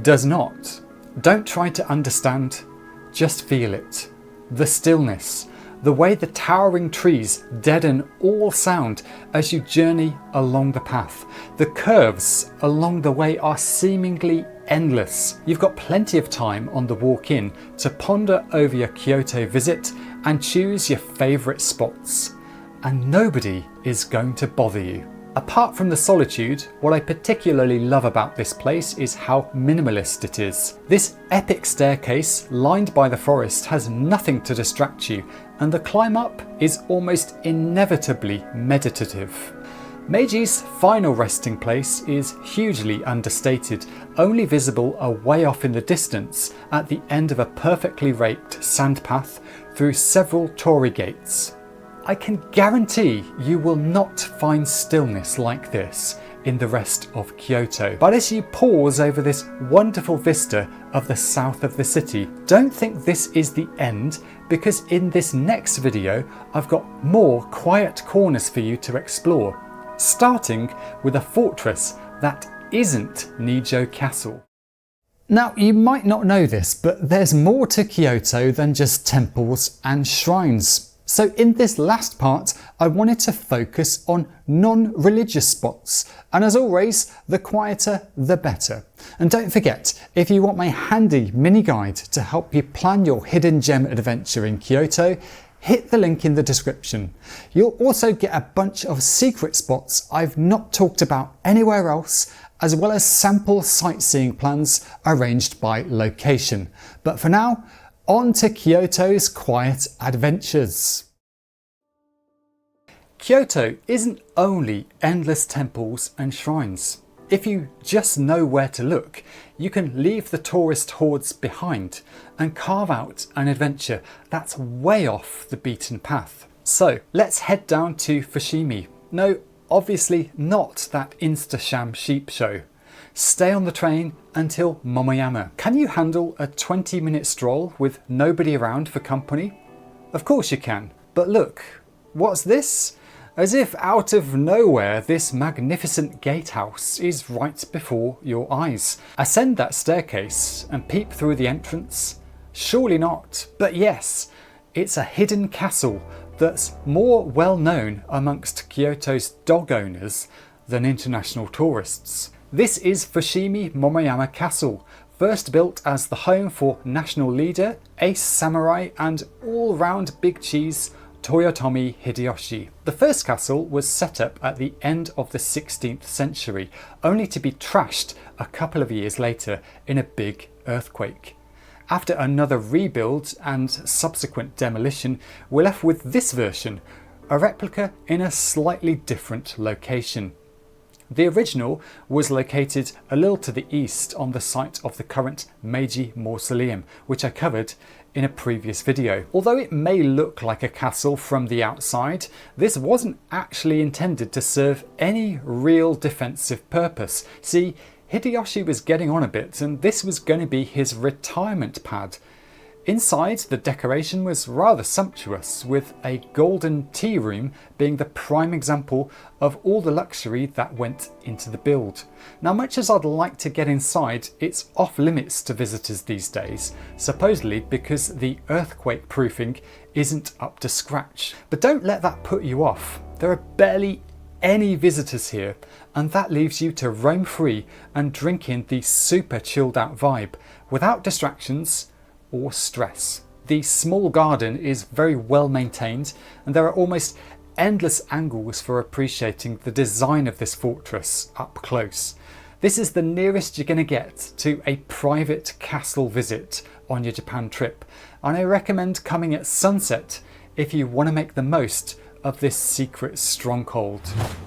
does not. Don't try to understand, just feel it. The stillness, the way the towering trees deaden all sound as you journey along the path. The curves along the way are seemingly endless. You've got plenty of time on the walk in to ponder over your Kyoto visit and choose your favourite spots. And nobody is going to bother you. Apart from the solitude, what I particularly love about this place is how minimalist it is. This epic staircase lined by the forest has nothing to distract you, and the climb up is almost inevitably meditative. Meiji's final resting place is hugely understated, only visible a way off in the distance at the end of a perfectly raked sand path through several torii gates. I can guarantee you will not find stillness like this in the rest of Kyoto. But as you pause over this wonderful vista of the south of the city, don't think this is the end, because in this next video I've got more quiet corners for you to explore, starting with a fortress that isn't Nijo Castle. Now, you might not know this, but there's more to Kyoto than just temples and shrines. So in this last part, I wanted to focus on non-religious spots, and as always, the quieter the better. And don't forget, if you want my handy mini guide to help you plan your hidden gem adventure in Kyoto, hit the link in the description. You'll also get a bunch of secret spots I've not talked about anywhere else, as well as sample sightseeing plans arranged by location. But for now, on to Kyoto's quiet adventures. Kyoto isn't only endless temples and shrines. If you just know where to look, you can leave the tourist hordes behind and carve out an adventure that's way off the beaten path. So let's head down to Fushimi. No, obviously not that Instasham sheep show. Stay on the train until Momoyama. Can you handle a 20-minute stroll with nobody around for company? Of course you can. But look, what's this? As if out of nowhere, this magnificent gatehouse is right before your eyes. Ascend that staircase and peep through the entrance? Surely not. But yes, it's a hidden castle that's more well known amongst Kyoto's dog owners than international tourists. This is Fushimi Momoyama Castle, first built as the home for national leader, ace samurai and all-round big cheese Toyotomi Hideyoshi. The first castle was set up at the end of the 16th century, only to be trashed a couple of years later in a big earthquake. After another rebuild and subsequent demolition, we're left with this version, a replica in a slightly different location. The original was located a little to the east on the site of the current Meiji Mausoleum, which I covered in a previous video. Although it may look like a castle from the outside, this wasn't actually intended to serve any real defensive purpose. See, Hideyoshi was getting on a bit, and this was going to be his retirement pad. Inside, the decoration was rather sumptuous, with a golden tea room being the prime example of all the luxury that went into the build. Now, much as I'd like to get inside, it's off limits to visitors these days, supposedly because the earthquake proofing isn't up to scratch. But don't let that put you off. There are barely any visitors here, and that leaves you to roam free and drink in the super chilled out vibe without distractions or stress. The small garden is very well maintained, and there are almost endless angles for appreciating the design of this fortress up close. This is the nearest you're going to get to a private castle visit on your Japan trip, and I recommend coming at sunset if you want to make the most of this secret stronghold.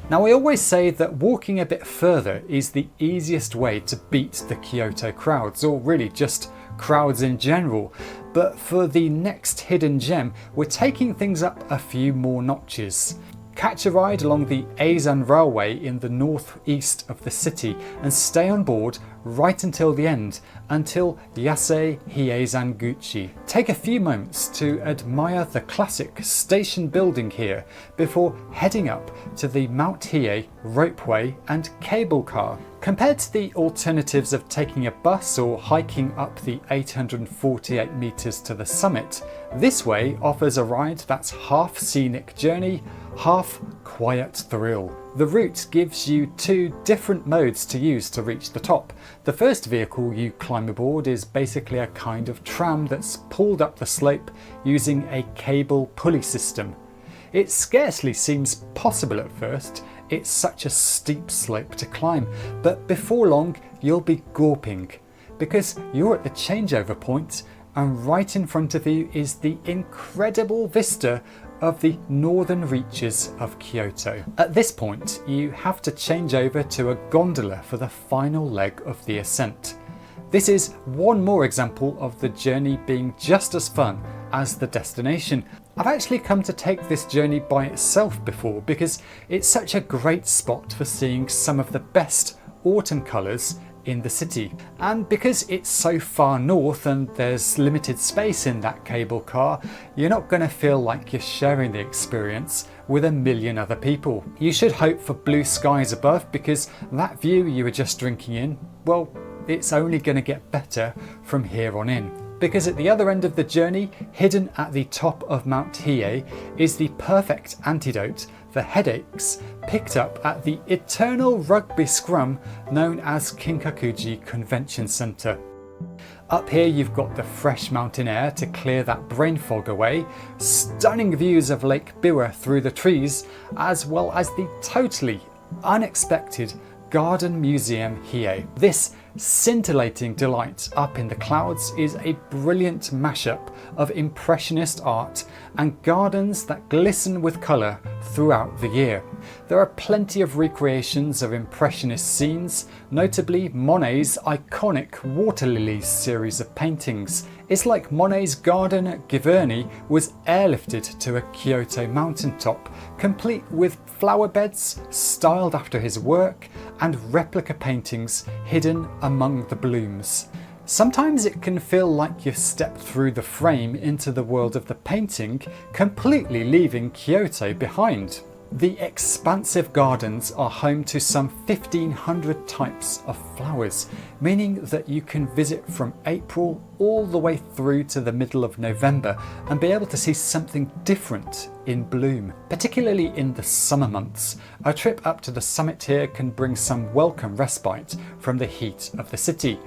Now, I always say that walking a bit further is the easiest way to beat the Kyoto crowds, or really just crowds in general, but for the next hidden gem, we're taking things up a few more notches. Catch a ride along the Eizan Railway in the northeast of the city and stay on board right until the end, until Yasei Hieizan Guchi. Take a few moments to admire the classic station building here before heading up to the Mount Hiei ropeway and cable car. Compared to the alternatives of taking a bus or hiking up the 848 metres to the summit, this way offers a ride that's half scenic journey, half quiet thrill. The route gives you two different modes to use to reach the top. The first vehicle you climb aboard is basically a kind of tram that's pulled up the slope using a cable pulley system. It scarcely seems possible at first, it's such a steep slope to climb, but before long you'll be gawping, because you're at the changeover point and right in front of you is the incredible vista of the northern reaches of Kyoto. At this point, you have to change over to a gondola for the final leg of the ascent. This is one more example of the journey being just as fun as the destination. I've actually come to take this journey by itself before because it's such a great spot for seeing some of the best autumn colours in the city. And because it's so far north and there's limited space in that cable car, you're not going to feel like you're sharing the experience with a million other people. You should hope for blue skies above, because that view you were just drinking in, well, it's only going to get better from here on in. Because at the other end of the journey, hidden at the top of Mount Hiei, is the perfect antidote for headaches picked up at the eternal rugby scrum known as Kinkakuji Convention Centre. Up here you've got the fresh mountain air to clear that brain fog away, stunning views of Lake Biwa through the trees, as well as the totally unexpected Garden Museum Hiei. This scintillating delight up in the clouds is a brilliant mashup of impressionist art and gardens that glisten with colour throughout the year. There are plenty of recreations of impressionist scenes, notably Monet's iconic Water Lilies series of paintings. It's like Monet's garden at Giverny was airlifted to a Kyoto mountaintop, complete with flower beds styled after his work and replica paintings hidden among the blooms. Sometimes it can feel like you've stepped through the frame into the world of the painting, completely leaving Kyoto behind. The expansive gardens are home to some 1,500 types of flowers, meaning that you can visit from April all the way through to the middle of November and be able to see something different in bloom. Particularly in the summer months, a trip up to the summit here can bring some welcome respite from the heat of the city.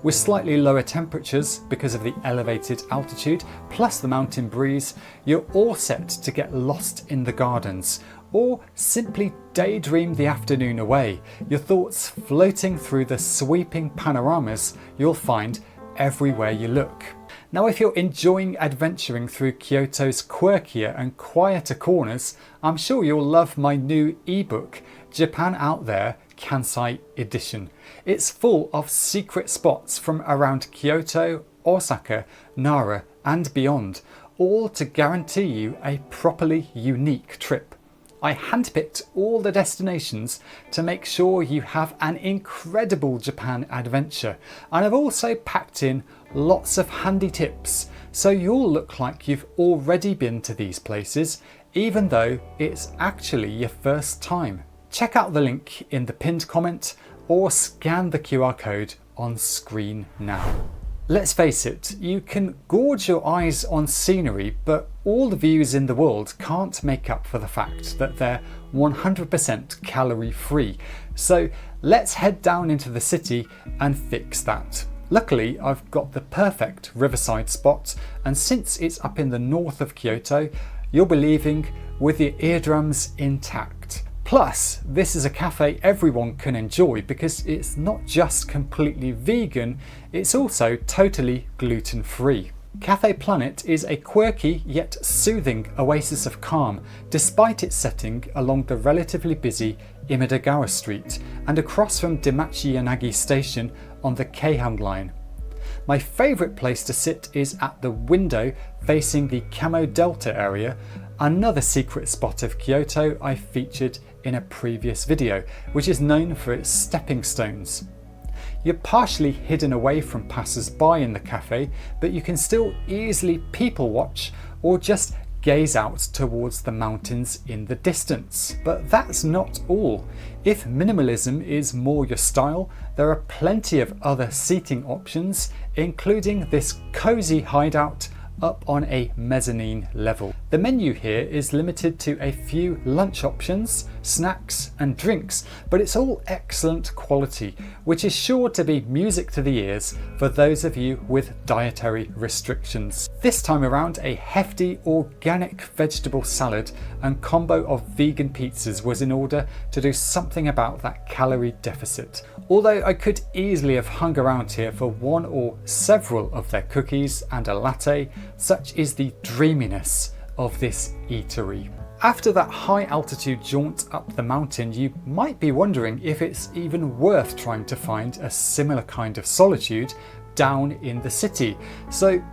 With slightly lower temperatures because of the elevated altitude, plus the mountain breeze, you're all set to get lost in the gardens, or simply daydream the afternoon away, your thoughts floating through the sweeping panoramas you'll find everywhere you look. Now, if you're enjoying adventuring through Kyoto's quirkier and quieter corners, I'm sure you'll love my new ebook, Japan Out There Kansai Edition. It's full of secret spots from around Kyoto, Osaka, Nara and beyond, all to guarantee you a properly unique trip. I handpicked all the destinations to make sure you have an incredible Japan adventure, and I've also packed in lots of handy tips so you'll look like you've already been to these places, even though it's actually your first time. Check out the link in the pinned comment or scan the QR code on screen now. Let's face it, you can gorge your eyes on scenery, but all the views in the world can't make up for the fact that they're 100% calorie free. So let's head down into the city and fix that. Luckily, I've got the perfect riverside spot, and since it's up in the north of Kyoto, you'll be leaving with your eardrums intact. Plus, this is a cafe everyone can enjoy because it's not just completely vegan, it's also totally gluten-free. Cafe Planet is a quirky yet soothing oasis of calm, despite its setting along the relatively busy Imedagawa Street and across from Demachi Yanagi Station on the Keihan line. My favourite place to sit is at the window facing the Kamo Delta area, another secret spot of Kyoto I featured in a previous video, which is known for its stepping stones. You're partially hidden away from passers-by in the cafe, but you can still easily people watch or just gaze out towards the mountains in the distance. But that's not all. If minimalism is more your style, there are plenty of other seating options, including this cozy hideout up on a mezzanine level. The menu here is limited to a few lunch options, snacks and drinks, but it's all excellent quality, which is sure to be music to the ears for those of you with dietary restrictions. This time around, a hefty organic vegetable salad and combo of vegan pizzas was in order to do something about that calorie deficit. Although I could easily have hung around here for one or several of their cookies and a latte, such is the dreaminess of this eatery. After that high altitude jaunt up the mountain, you might be wondering if it's even worth trying to find a similar kind of solitude down in the city. So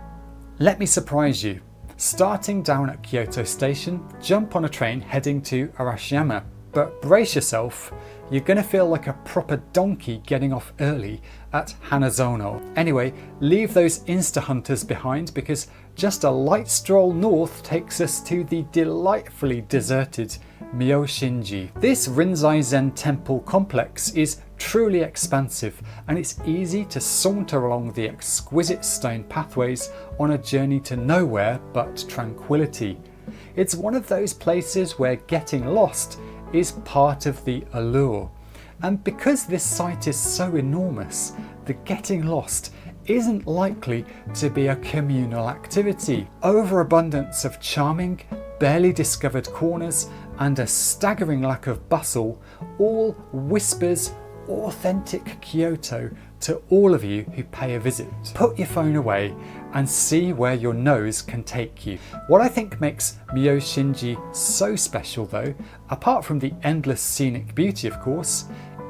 let me surprise you. Starting down at Kyoto Station, jump on a train heading to Arashiyama. But brace yourself, you're going to feel like a proper donkey getting off early at Hanazono. Anyway, leave those Insta hunters behind because just a light stroll north takes us to the delightfully deserted Myoshinji. This Rinzai Zen temple complex is truly expansive, and it's easy to saunter along the exquisite stone pathways on a journey to nowhere but tranquility. It's one of those places where getting lost is part of the allure. And because this site is so enormous, the getting lost isn't likely to be a communal activity. Overabundance of charming, barely discovered corners and a staggering lack of bustle all whispers authentic Kyoto to all of you who pay a visit. Put your phone away and see where your nose can take you. What I think makes Myoshinji so special though, apart from the endless scenic beauty of course,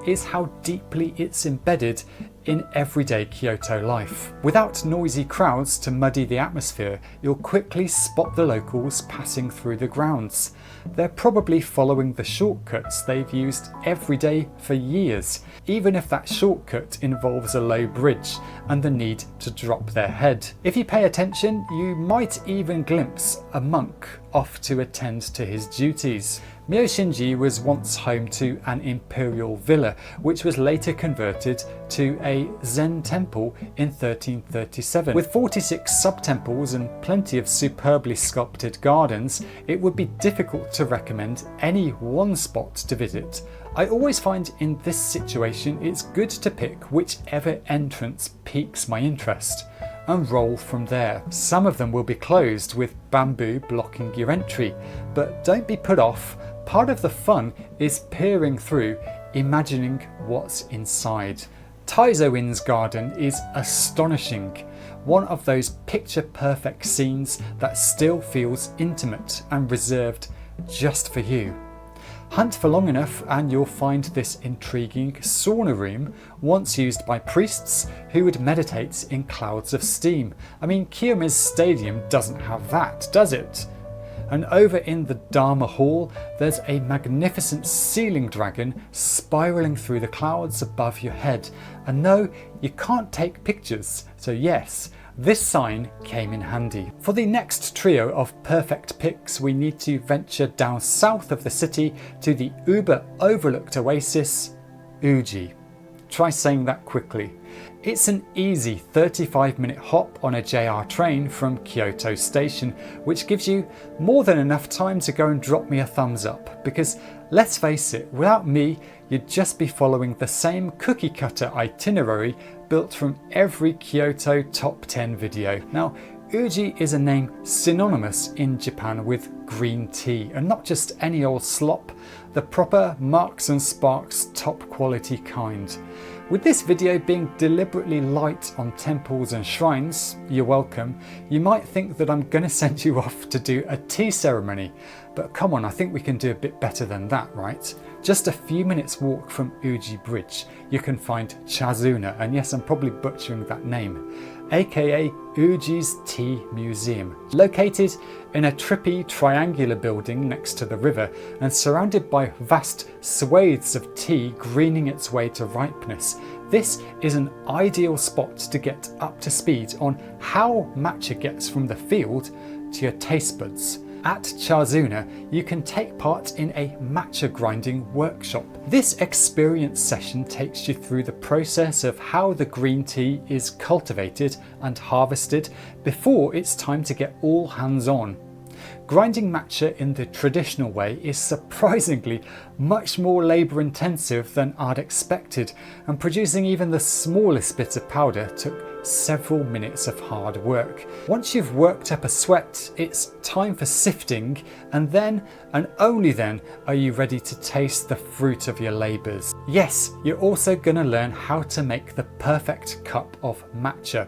is how deeply it's embedded in everyday Kyoto life. Without noisy crowds to muddy the atmosphere, you'll quickly spot the locals passing through the grounds. They're probably following the shortcuts they've used every day for years, even if that shortcut involves a low bridge and the need to drop their head. If you pay attention, you might even glimpse a monk off to attend to his duties. Myoshinji was once home to an imperial villa, which was later converted to a Zen temple in 1337. With 46 sub-temples and plenty of superbly sculpted gardens, it would be difficult to recommend any one spot to visit. I always find in this situation it's good to pick whichever entrance piques my interest and roll from there. Some of them will be closed with bamboo blocking your entry, but don't be put off. Part of the fun is peering through, imagining what's inside. Taizo-in's garden is astonishing, one of those picture-perfect scenes that still feels intimate and reserved just for you. Hunt for long enough and you'll find this intriguing sauna room, once used by priests who would meditate in clouds of steam. I mean, Kiyomi's stadium doesn't have that, does it? And over in the Dharma Hall, there's a magnificent ceiling dragon spiralling through the clouds above your head. And no, you can't take pictures, so yes, this sign came in handy. For the next trio of perfect picks, we need to venture down south of the city to the uber overlooked oasis, Uji. Try saying that quickly. It's an easy 35-minute hop on a JR train from Kyoto Station, which gives you more than enough time to go and drop me a thumbs up, because let's face it, without me, you'd just be following the same cookie cutter itinerary built from every Kyoto top 10 video. Now, Uji is a name synonymous in Japan with green tea, and not just any old slop, the proper Marks and Sparks top quality kind. With this video being deliberately light on temples and shrines, you're welcome, you might think that I'm gonna send you off to do a tea ceremony, but come on, I think we can do a bit better than that, right? Just a few minutes walk from Uji Bridge, you can find Chazuna, and yes, I'm probably butchering that name, aka Uji's Tea Museum. Located in a trippy triangular building next to the river and surrounded by vast swathes of tea greening its way to ripeness, this is an ideal spot to get up to speed on how matcha gets from the field to your taste buds. At Chazuna, you can take part in a matcha grinding workshop. This experience session takes you through the process of how the green tea is cultivated and harvested before it's time to get all hands on. Grinding matcha in the traditional way is surprisingly much more labour intensive than I'd expected, and producing even the smallest bit of powder took several minutes of hard work. Once you've worked up a sweat, it's time for sifting, and then, and only then, are you ready to taste the fruit of your labours. Yes, you're also going to learn how to make the perfect cup of matcha.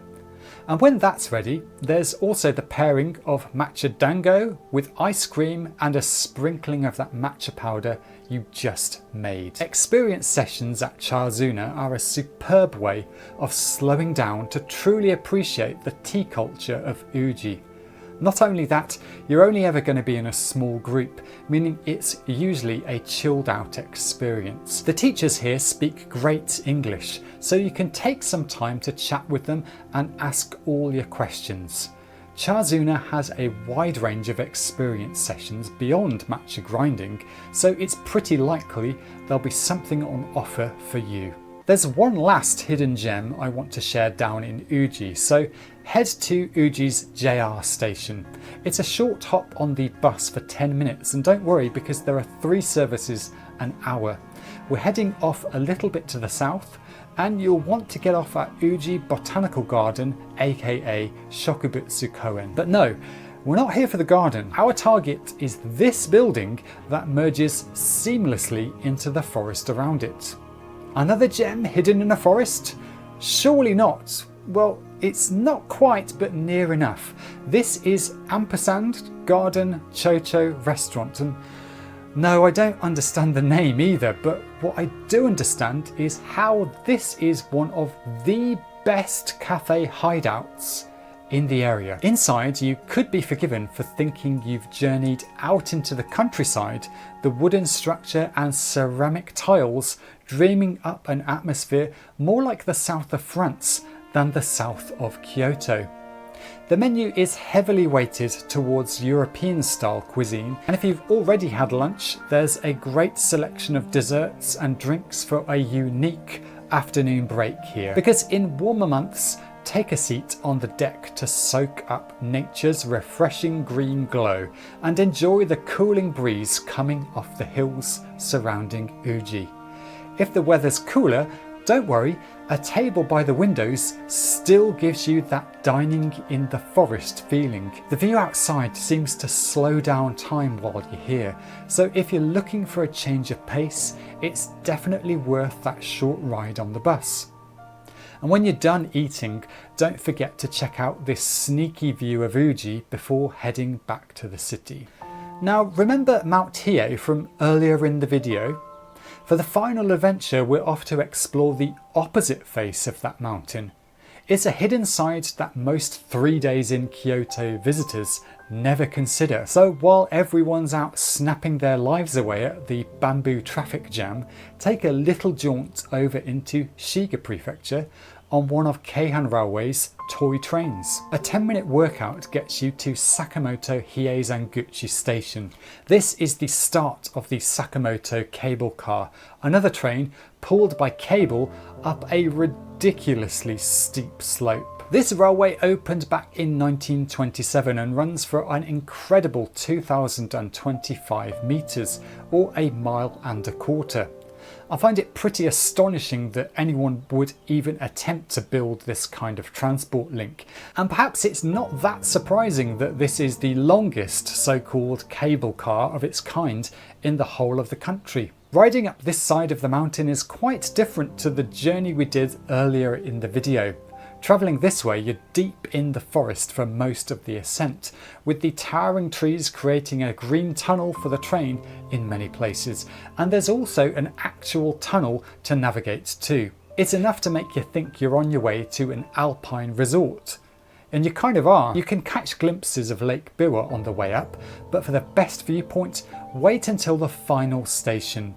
And when that's ready, there's also the pairing of matcha dango with ice cream and a sprinkling of that matcha powder you just made. Experience sessions at Chazuna are a superb way of slowing down to truly appreciate the tea culture of Uji. Not only that, you're only ever going to be in a small group, meaning it's usually a chilled out experience. The teachers here speak great English, so you can take some time to chat with them and ask all your questions. Chazuna has a wide range of experience sessions beyond matcha grinding, so it's pretty likely there'll be something on offer for you. There's one last hidden gem I want to share down in Uji, so head to Uji's JR station. It's a short hop on the bus for 10 minutes, and don't worry because there are 3 services an hour. We're heading off a little bit to the south, and you'll want to get off at Uji Botanical Garden, aka Shokubutsu Koen. But no, we're not here for the garden. Our target is this building that merges seamlessly into the forest around it. Another gem hidden in a forest? Surely not. Well, it's not quite, but near enough. This is Ampersand Garden Chocho Restaurant, and no, I don't understand the name either, but what I do understand is how this is one of the best cafe hideouts in the area. Inside, you could be forgiven for thinking you've journeyed out into the countryside, the wooden structure and ceramic tiles dreaming up an atmosphere more like the south of France than the south of Kyoto. The menu is heavily weighted towards European style cuisine, and if you've already had lunch, there's a great selection of desserts and drinks for a unique afternoon break here. Because in warmer months, take a seat on the deck to soak up nature's refreshing green glow and enjoy the cooling breeze coming off the hills surrounding Uji. If the weather's cooler, don't worry, a table by the windows still gives you that dining in the forest feeling. The view outside seems to slow down time while you're here, so if you're looking for a change of pace, it's definitely worth that short ride on the bus. And when you're done eating, don't forget to check out this sneaky view of Uji before heading back to the city. Now remember Mount Hiei from earlier in the video? For the final adventure, we're off to explore the opposite face of that mountain. It's a hidden side that most 3 days in Kyoto visitors never consider. So while everyone's out snapping their lives away at the bamboo traffic jam, take a little jaunt over into Shiga Prefecture on one of Keihan Railway's toy trains. A 10-minute workout gets you to Sakamoto Hiei-Zanguchi Station. This is the start of the Sakamoto cable car, another train pulled by cable up a ridiculously steep slope. This railway opened back in 1927 and runs for an incredible 2,025 metres, or a mile and a quarter. I find it pretty astonishing that anyone would even attempt to build this kind of transport link, and perhaps it's not that surprising that this is the longest so-called cable car of its kind in the whole of the country. Riding up this side of the mountain is quite different to the journey we did earlier in the video. Travelling this way, you're deep in the forest for most of the ascent, with the towering trees creating a green tunnel for the train in many places, and there's also an actual tunnel to navigate to. It's enough to make you think you're on your way to an alpine resort. And you kind of are. You can catch glimpses of Lake Biwa on the way up, but for the best viewpoint, wait until the final station.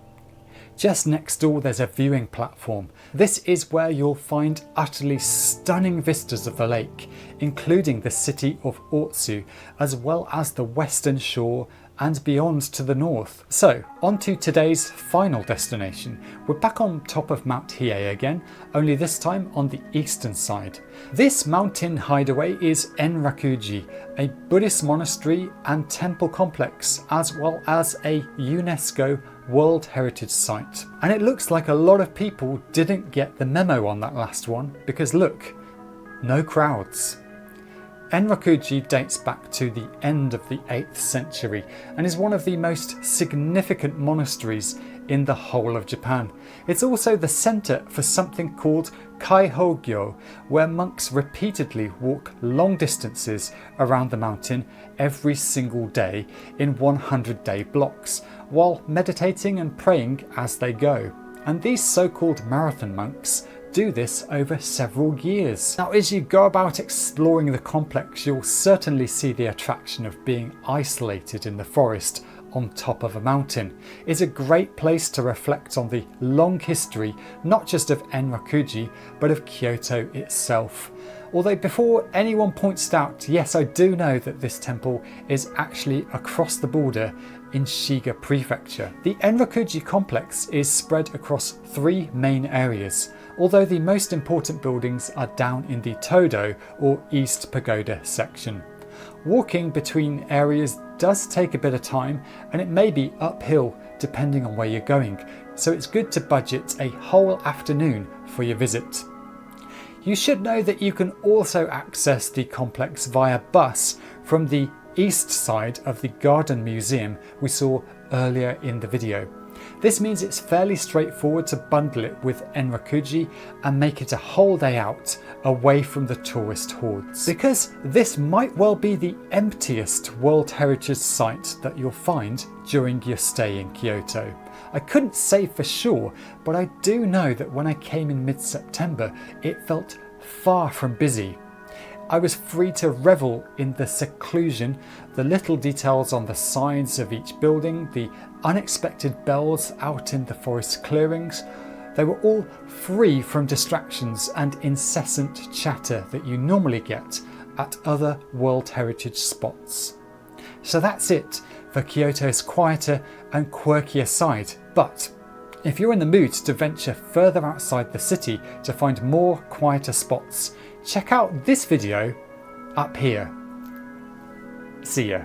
Just next door there's a viewing platform. This is where you'll find utterly stunning vistas of the lake, including the city of Otsu, as well as the western shore and beyond to the north. So, on to today's final destination. We're back on top of Mount Hiei again, only this time on the eastern side. This mountain hideaway is Enrakuji, a Buddhist monastery and temple complex, as well as a UNESCO World Heritage Site. And it looks like a lot of people didn't get the memo on that last one, because look, no crowds. Enrakuji dates back to the end of the 8th century and is one of the most significant monasteries in the whole of Japan. It's also the centre for something called Kaihogyo, where monks repeatedly walk long distances around the mountain every single day in 100-day blocks, while meditating and praying as they go. And these so-called marathon monks do this over several years. Now, as you go about exploring the complex, you'll certainly see the attraction of being isolated in the forest on top of a mountain. It's a great place to reflect on the long history, not just of Enrakuji, but of Kyoto itself. Although before anyone points it out, yes, I do know that this temple is actually across the border in Shiga Prefecture. The Enrakuji complex is spread across 3 main areas, although the most important buildings are down in the Todo or East Pagoda section. Walking between areas does take a bit of time, and it may be uphill depending on where you're going, so it's good to budget a whole afternoon for your visit. You should know that you can also access the complex via bus from the east side of the Garden Museum we saw earlier in the video. This means it's fairly straightforward to bundle it with Enrakuji and make it a whole day out away from the tourist hordes. Because this might well be the emptiest World Heritage Site that you'll find during your stay in Kyoto. I couldn't say for sure, but I do know that when I came in mid-September, it felt far from busy. I was free to revel in the seclusion, the little details on the sides of each building, the unexpected bells out in the forest clearings. They were all free from distractions and incessant chatter that you normally get at other World Heritage spots. So that's it for Kyoto's quieter and quirkier side. But if you're in the mood to venture further outside the city to find more quieter spots, check out this video up here. See ya.